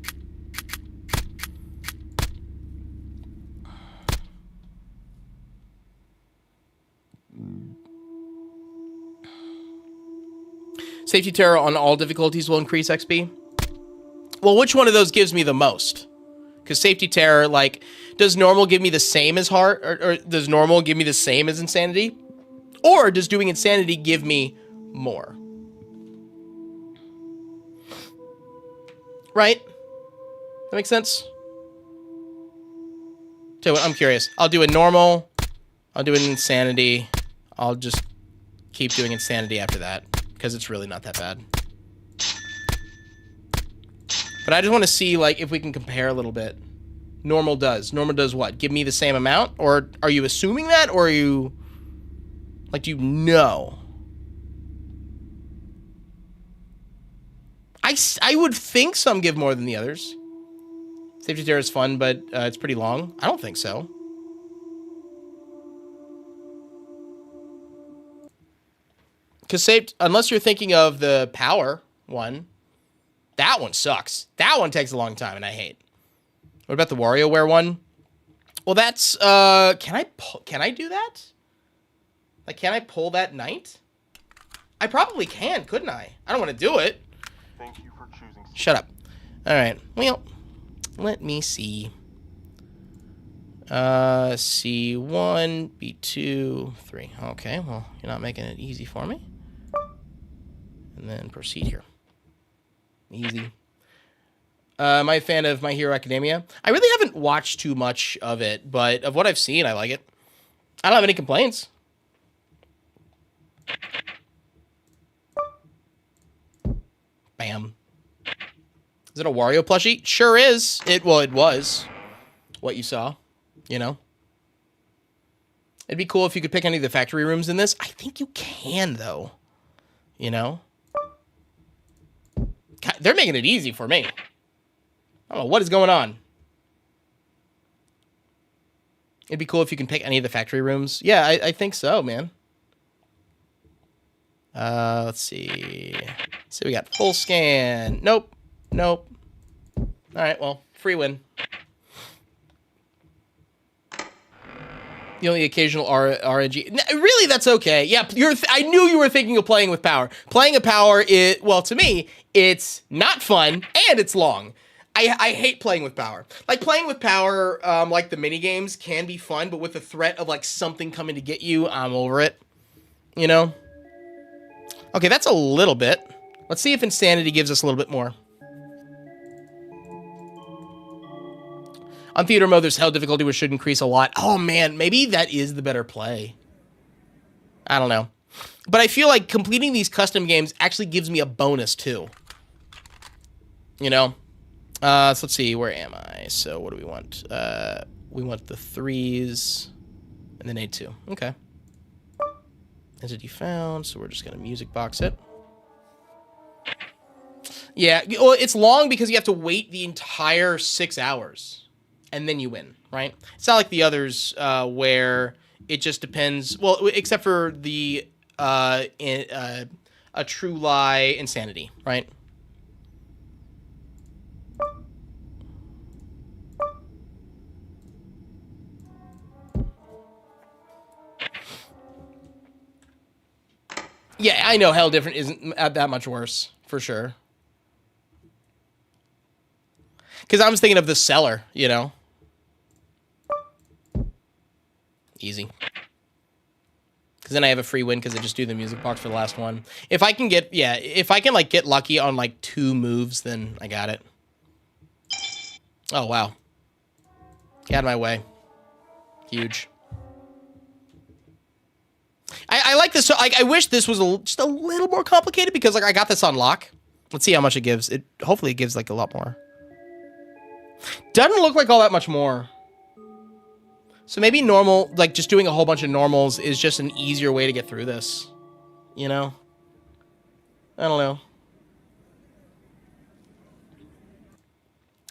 Safety terror on all difficulties will increase XP. Well, which one of those gives me the most? Because safety terror, like, does normal give me the same as hard, or does normal give me the same as insanity? Or does doing insanity give me more? Right? That makes sense? Tell you what, I'm curious. I'll do a normal. I'll do an insanity. I'll just keep doing insanity after that. Because it's really not that bad. But I just want to see, like, if we can compare a little bit. Normal does. Normal does what? Give me the same amount? Or are you assuming that? Or are you... Like, do you know? I would think some give more than the others. Safety terror is fun, but it's pretty long. I don't think so. Because unless you're thinking of the power one, that one sucks. That one takes a long time, and I hate. What about the WarioWare one? Well, that's can I do that? Like, can I pull that night? I probably can, couldn't I? I don't want to do it. Thank you for choosing. Shut up. All right. Well, let me see. C1, B2, 3. Okay. Well, you're not making it easy for me. And then proceed here. Easy. Am I a fan of My Hero Academia? I really haven't watched too much of it, but of what I've seen, I like it. I don't have any complaints. Bam. Is it a Wario plushie? Sure is. It was what you saw, you know? It'd be cool if you could pick any of the factory rooms in this. I think you can, though. You know? God, they're making it easy for me. I don't know what is going on. It'd be cool if you can pick any of the factory rooms. Yeah, I think so, man. Let's see. So we got full scan. Nope. Nope. All right, well, free win. The only occasional RNG. Really, that's okay. Yeah, I knew you were thinking of playing with power. Playing a power is, well, to me, it's not fun and it's long. I hate playing with power. Like, playing with power, like the mini games can be fun, but with the threat of, like, something coming to get you, I'm over it. You know? Okay, that's a little bit. Let's see if Insanity gives us a little bit more. On theater mode, there's hell difficulty, which should increase a lot. Oh, man, maybe that is the better play. I don't know. But I feel like completing these custom games actually gives me a bonus, too. You know? So let's see, where am I? So what do we want? We want the 3s and then A2. Okay. Entity found, so we're just going to music box it. Yeah, well, it's long because you have to wait the entire 6 hours, and then you win, right? It's not like the others where it just depends. Well, except for the a true lie insanity, right? Yeah, I know Hell Different isn't that much worse, for sure. Because I was thinking of The Cellar, you know? Easy. Because then I have a free win because I just do the music box for the last one. If I can get, yeah, if I can, like, get lucky on, like, 2 moves, then I got it. Oh, wow. Get out of my way. Huge. I like this. So I wish this was just a little more complicated because, like, I got this on lock. Let's see how much it gives. Hopefully it gives, like, a lot more. Doesn't look like all that much more. So maybe normal, like, just doing a whole bunch of normals is just an easier way to get through this. You know? I don't know.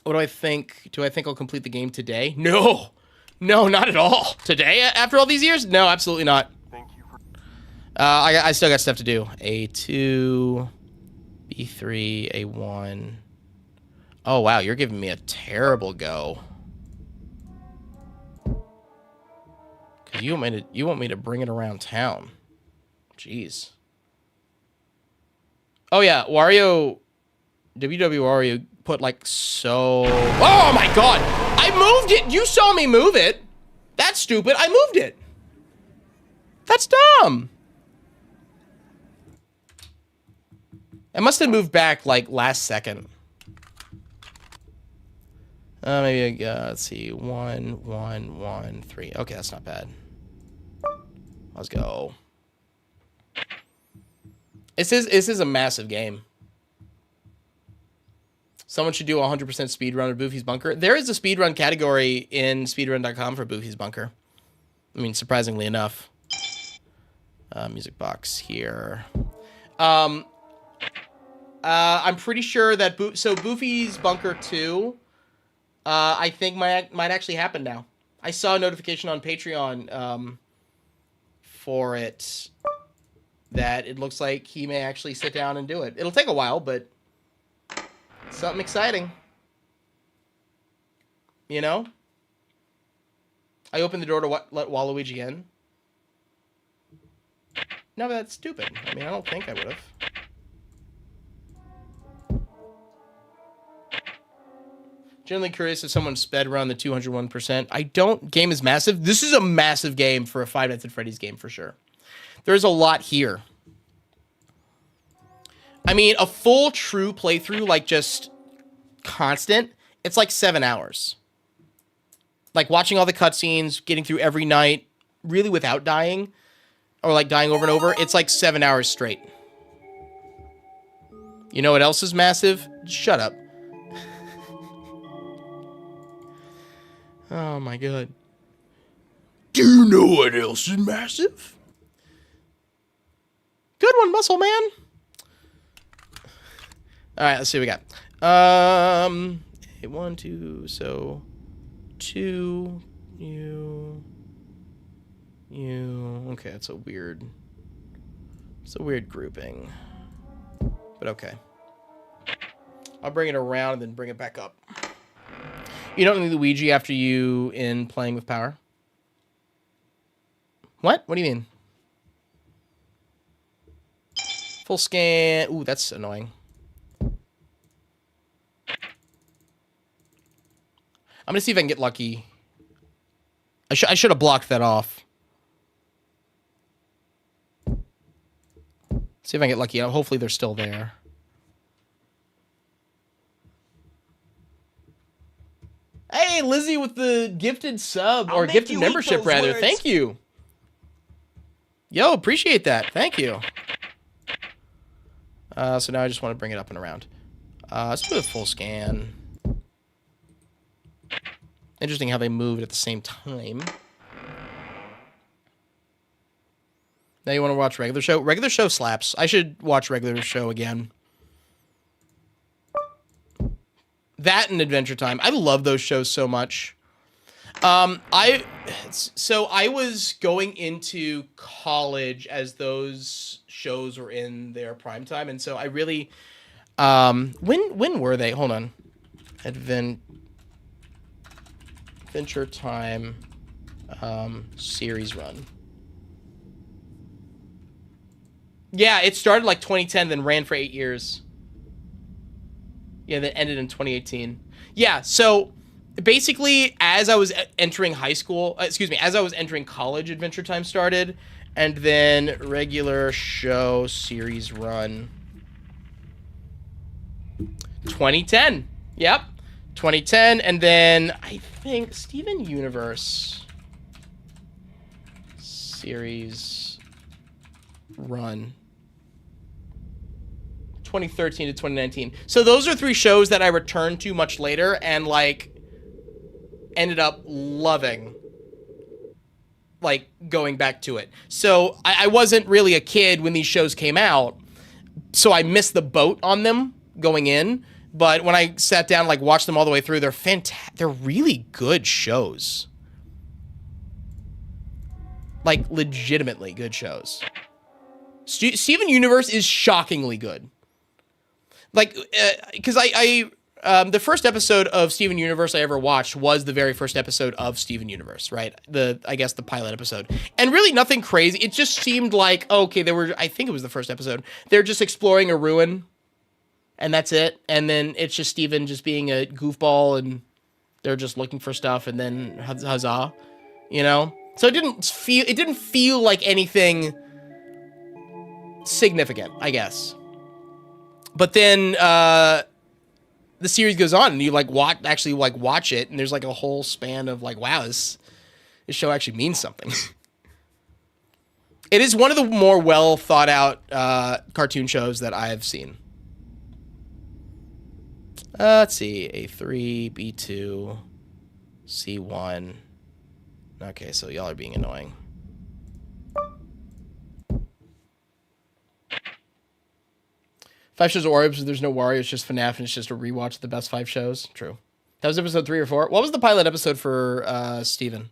What do I think? Do I think I'll complete the game today? No! No, not at all. Today, after all these years? No, absolutely not. I still got stuff to do. A2, B3, A1. Oh, wow, you're giving me a terrible go. Because you want me to bring it around town. Jeez. Oh, yeah, Wario, WW Wario put, like, so... Oh, my God! I moved it! You saw me move it! That's stupid. I moved it. That's dumb. I must have moved back, like, last second. Maybe, let's see. 1, 1, 1, 3. Okay, that's not bad. Let's go. This is a massive game. Someone should do a 100% speedrun of Boofy's Bunker. There is a speedrun category in speedrun.com for Boofy's Bunker. I mean, surprisingly enough. Music box here. I'm pretty sure that Boofy's Bunker 2, I think might actually happen now. I saw a notification on Patreon for it that it looks like he may actually sit down and do it. It'll take a while, but something exciting. You know? I opened the door to let Waluigi in. No, that's stupid. I mean, I don't think I would have. Generally curious if someone sped around the 201%. I don't. Game is massive. This is a massive game for a Five Nights at Freddy's game for sure. There's a lot here. I mean, a full true playthrough, like just constant, it's like 7 hours. Like watching all the cutscenes, getting through every night, really without dying, or like dying over and over, it's like 7 hours straight. You know what else is massive? Shut up. Oh my God. Do you know what else is massive? Good one, Muscle Man. Alright, let's see what we got. 1, 2, so 2, you. Okay, it's a weird grouping. But okay. I'll bring it around and then bring it back up. You don't need Luigi after you in playing with power? What? What do you mean? Full scan. Ooh, that's annoying. I'm gonna see if I can get lucky. I should have blocked that off. See if I can get lucky. Hopefully they're still there. Hey, Lizzie with the gifted sub, or gifted membership, rather. Words. Thank you. Yo, appreciate that. Thank you. So now I just want to bring it up and around. Let's do a full scan. Interesting how they moved at the same time. Now you want to watch regular show? Regular show slaps. I should watch regular show again. That and Adventure Time. I love those shows so much. So I was going into college as those shows were in their prime time, and so I really, when were they? Hold on, Adventure Time, series run. Yeah, it started like 2010, then ran for 8 years. Yeah, then ended in 2018. Yeah, so basically, as I was entering high school, as I was entering college, Adventure Time started, and then regular show series run. 2010. Yep. 2010, and then I think Steven Universe series run. 2013 to 2019. So those are 3 shows that I returned to much later and like ended up loving, like going back to it. So I wasn't really a kid when these shows came out, so I missed the boat on them going in. But when I sat down, like watched them all the way through, they're really good shows. Like legitimately good shows. Steven Universe is shockingly good. Like, because the first episode of Steven Universe I ever watched was the very first episode of Steven Universe, right? I guess the pilot episode. And really nothing crazy. It just seemed like, okay, I think it was the first episode. They're just exploring a ruin, and that's it. And then it's just Steven just being a goofball, and they're just looking for stuff, and then huzzah, you know? So it didn't feel like anything significant, I guess. But then the series goes on, and you like watch it, and there's like a whole span of like, wow, this show actually means something. It is one of the more well thought out cartoon shows that I've seen. Let's see, A3, B2, C1. Okay, so y'all are being annoying. Five shows of Wario, because there's no Wario, it's just FNAF, and it's just a rewatch of the best 5 shows. True. That was episode 3 or 4. What was the pilot episode for Steven?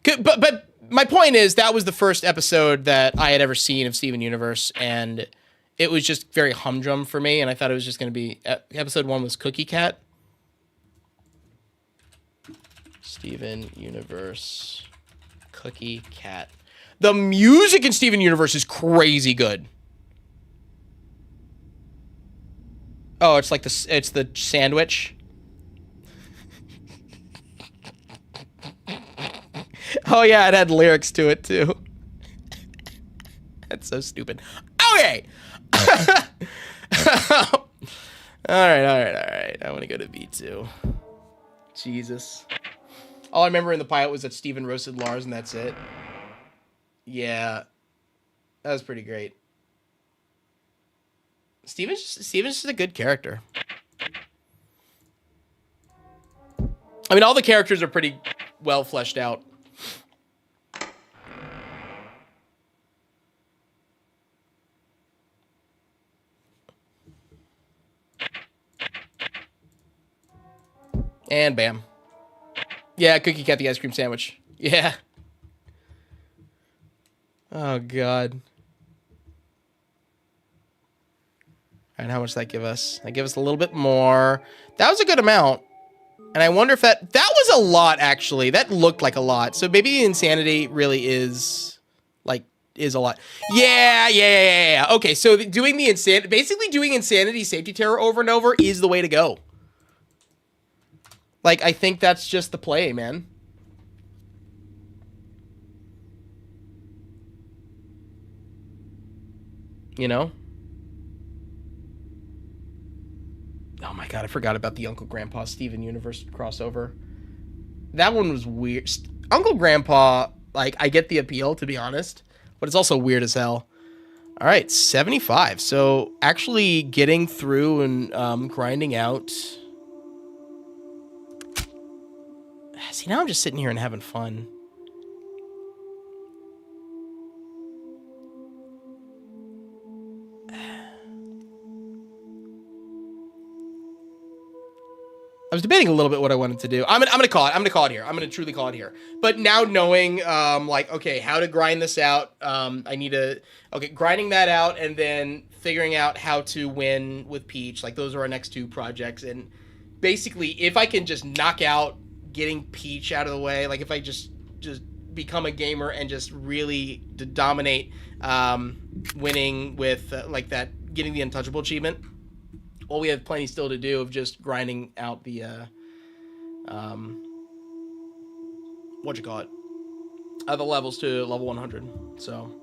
But my point is, that was the first episode that I had ever seen of Steven Universe, and it was just very humdrum for me, and I thought it was just going to be... Episode 1 was Cookie Cat. Steven Universe. Cookie Cat. The music in Steven Universe is crazy good. Oh, it's like it's the sandwich. Oh yeah, it had lyrics to it too. That's so stupid. Okay. All right. I want to go to B2. Jesus. All I remember in the pilot was that Steven roasted Lars, and that's it. Yeah. That was pretty great. Steven's just a good character. I mean, all the characters are pretty well fleshed out. And bam. Yeah, Cookie Cat the ice cream sandwich. Yeah. Oh, God. And how much did that give us? That gave us a little bit more. That was a good amount. And I wonder if that was a lot, actually. That looked like a lot. So maybe insanity really is a lot. Yeah. Okay, so basically doing insanity safety terror over and over is the way to go. Like, I think that's just the play, man. You know? Oh my God, I forgot about the Uncle Grandpa Steven Universe crossover. That one was weird. Uncle Grandpa, like, I get the appeal, to be honest, but it's also weird as hell. All right, 75. So actually getting through and grinding out. See, now I'm just sitting here and having fun. I was debating a little bit what I wanted to do. I'm gonna call it. I'm gonna call it here. I'm gonna truly call it here. But now knowing, like, okay, how to grind this out. I need to, grinding that out and then figuring out how to win with Peach. Like, those are our next 2 projects. And basically, if I can just knock out getting Peach out of the way, like if I just become a gamer and just really dominate, winning with like that, getting the Untouchable achievement. Well, we have plenty still to do of just grinding out the, the levels to level 100. So,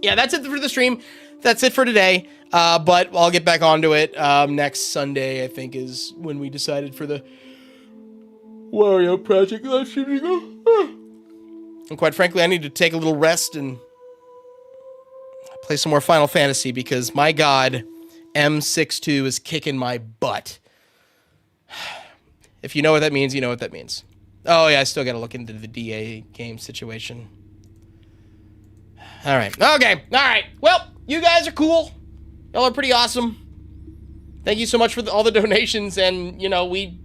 yeah, that's it for the stream. That's it for today. But I'll get back onto it. Next Sunday, I think, is when we decided for the Wario project live stream to go. And quite frankly, I need to take a little rest and play some more Final Fantasy because, my God, M62 is kicking my butt. If you know what that means, you know what that means. Oh, yeah, I still got to look into the DA game situation. All right. Okay. All right. Well, you guys are cool. Y'all are pretty awesome. Thank you so much for all the donations. And, you know, we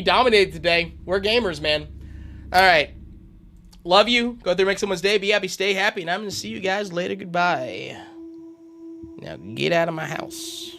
dominated today. We're gamers, man. All right. Love you. Go out there, make someone's day. Be happy, stay happy. And I'm going to see you guys later. Goodbye. Now get out of my house.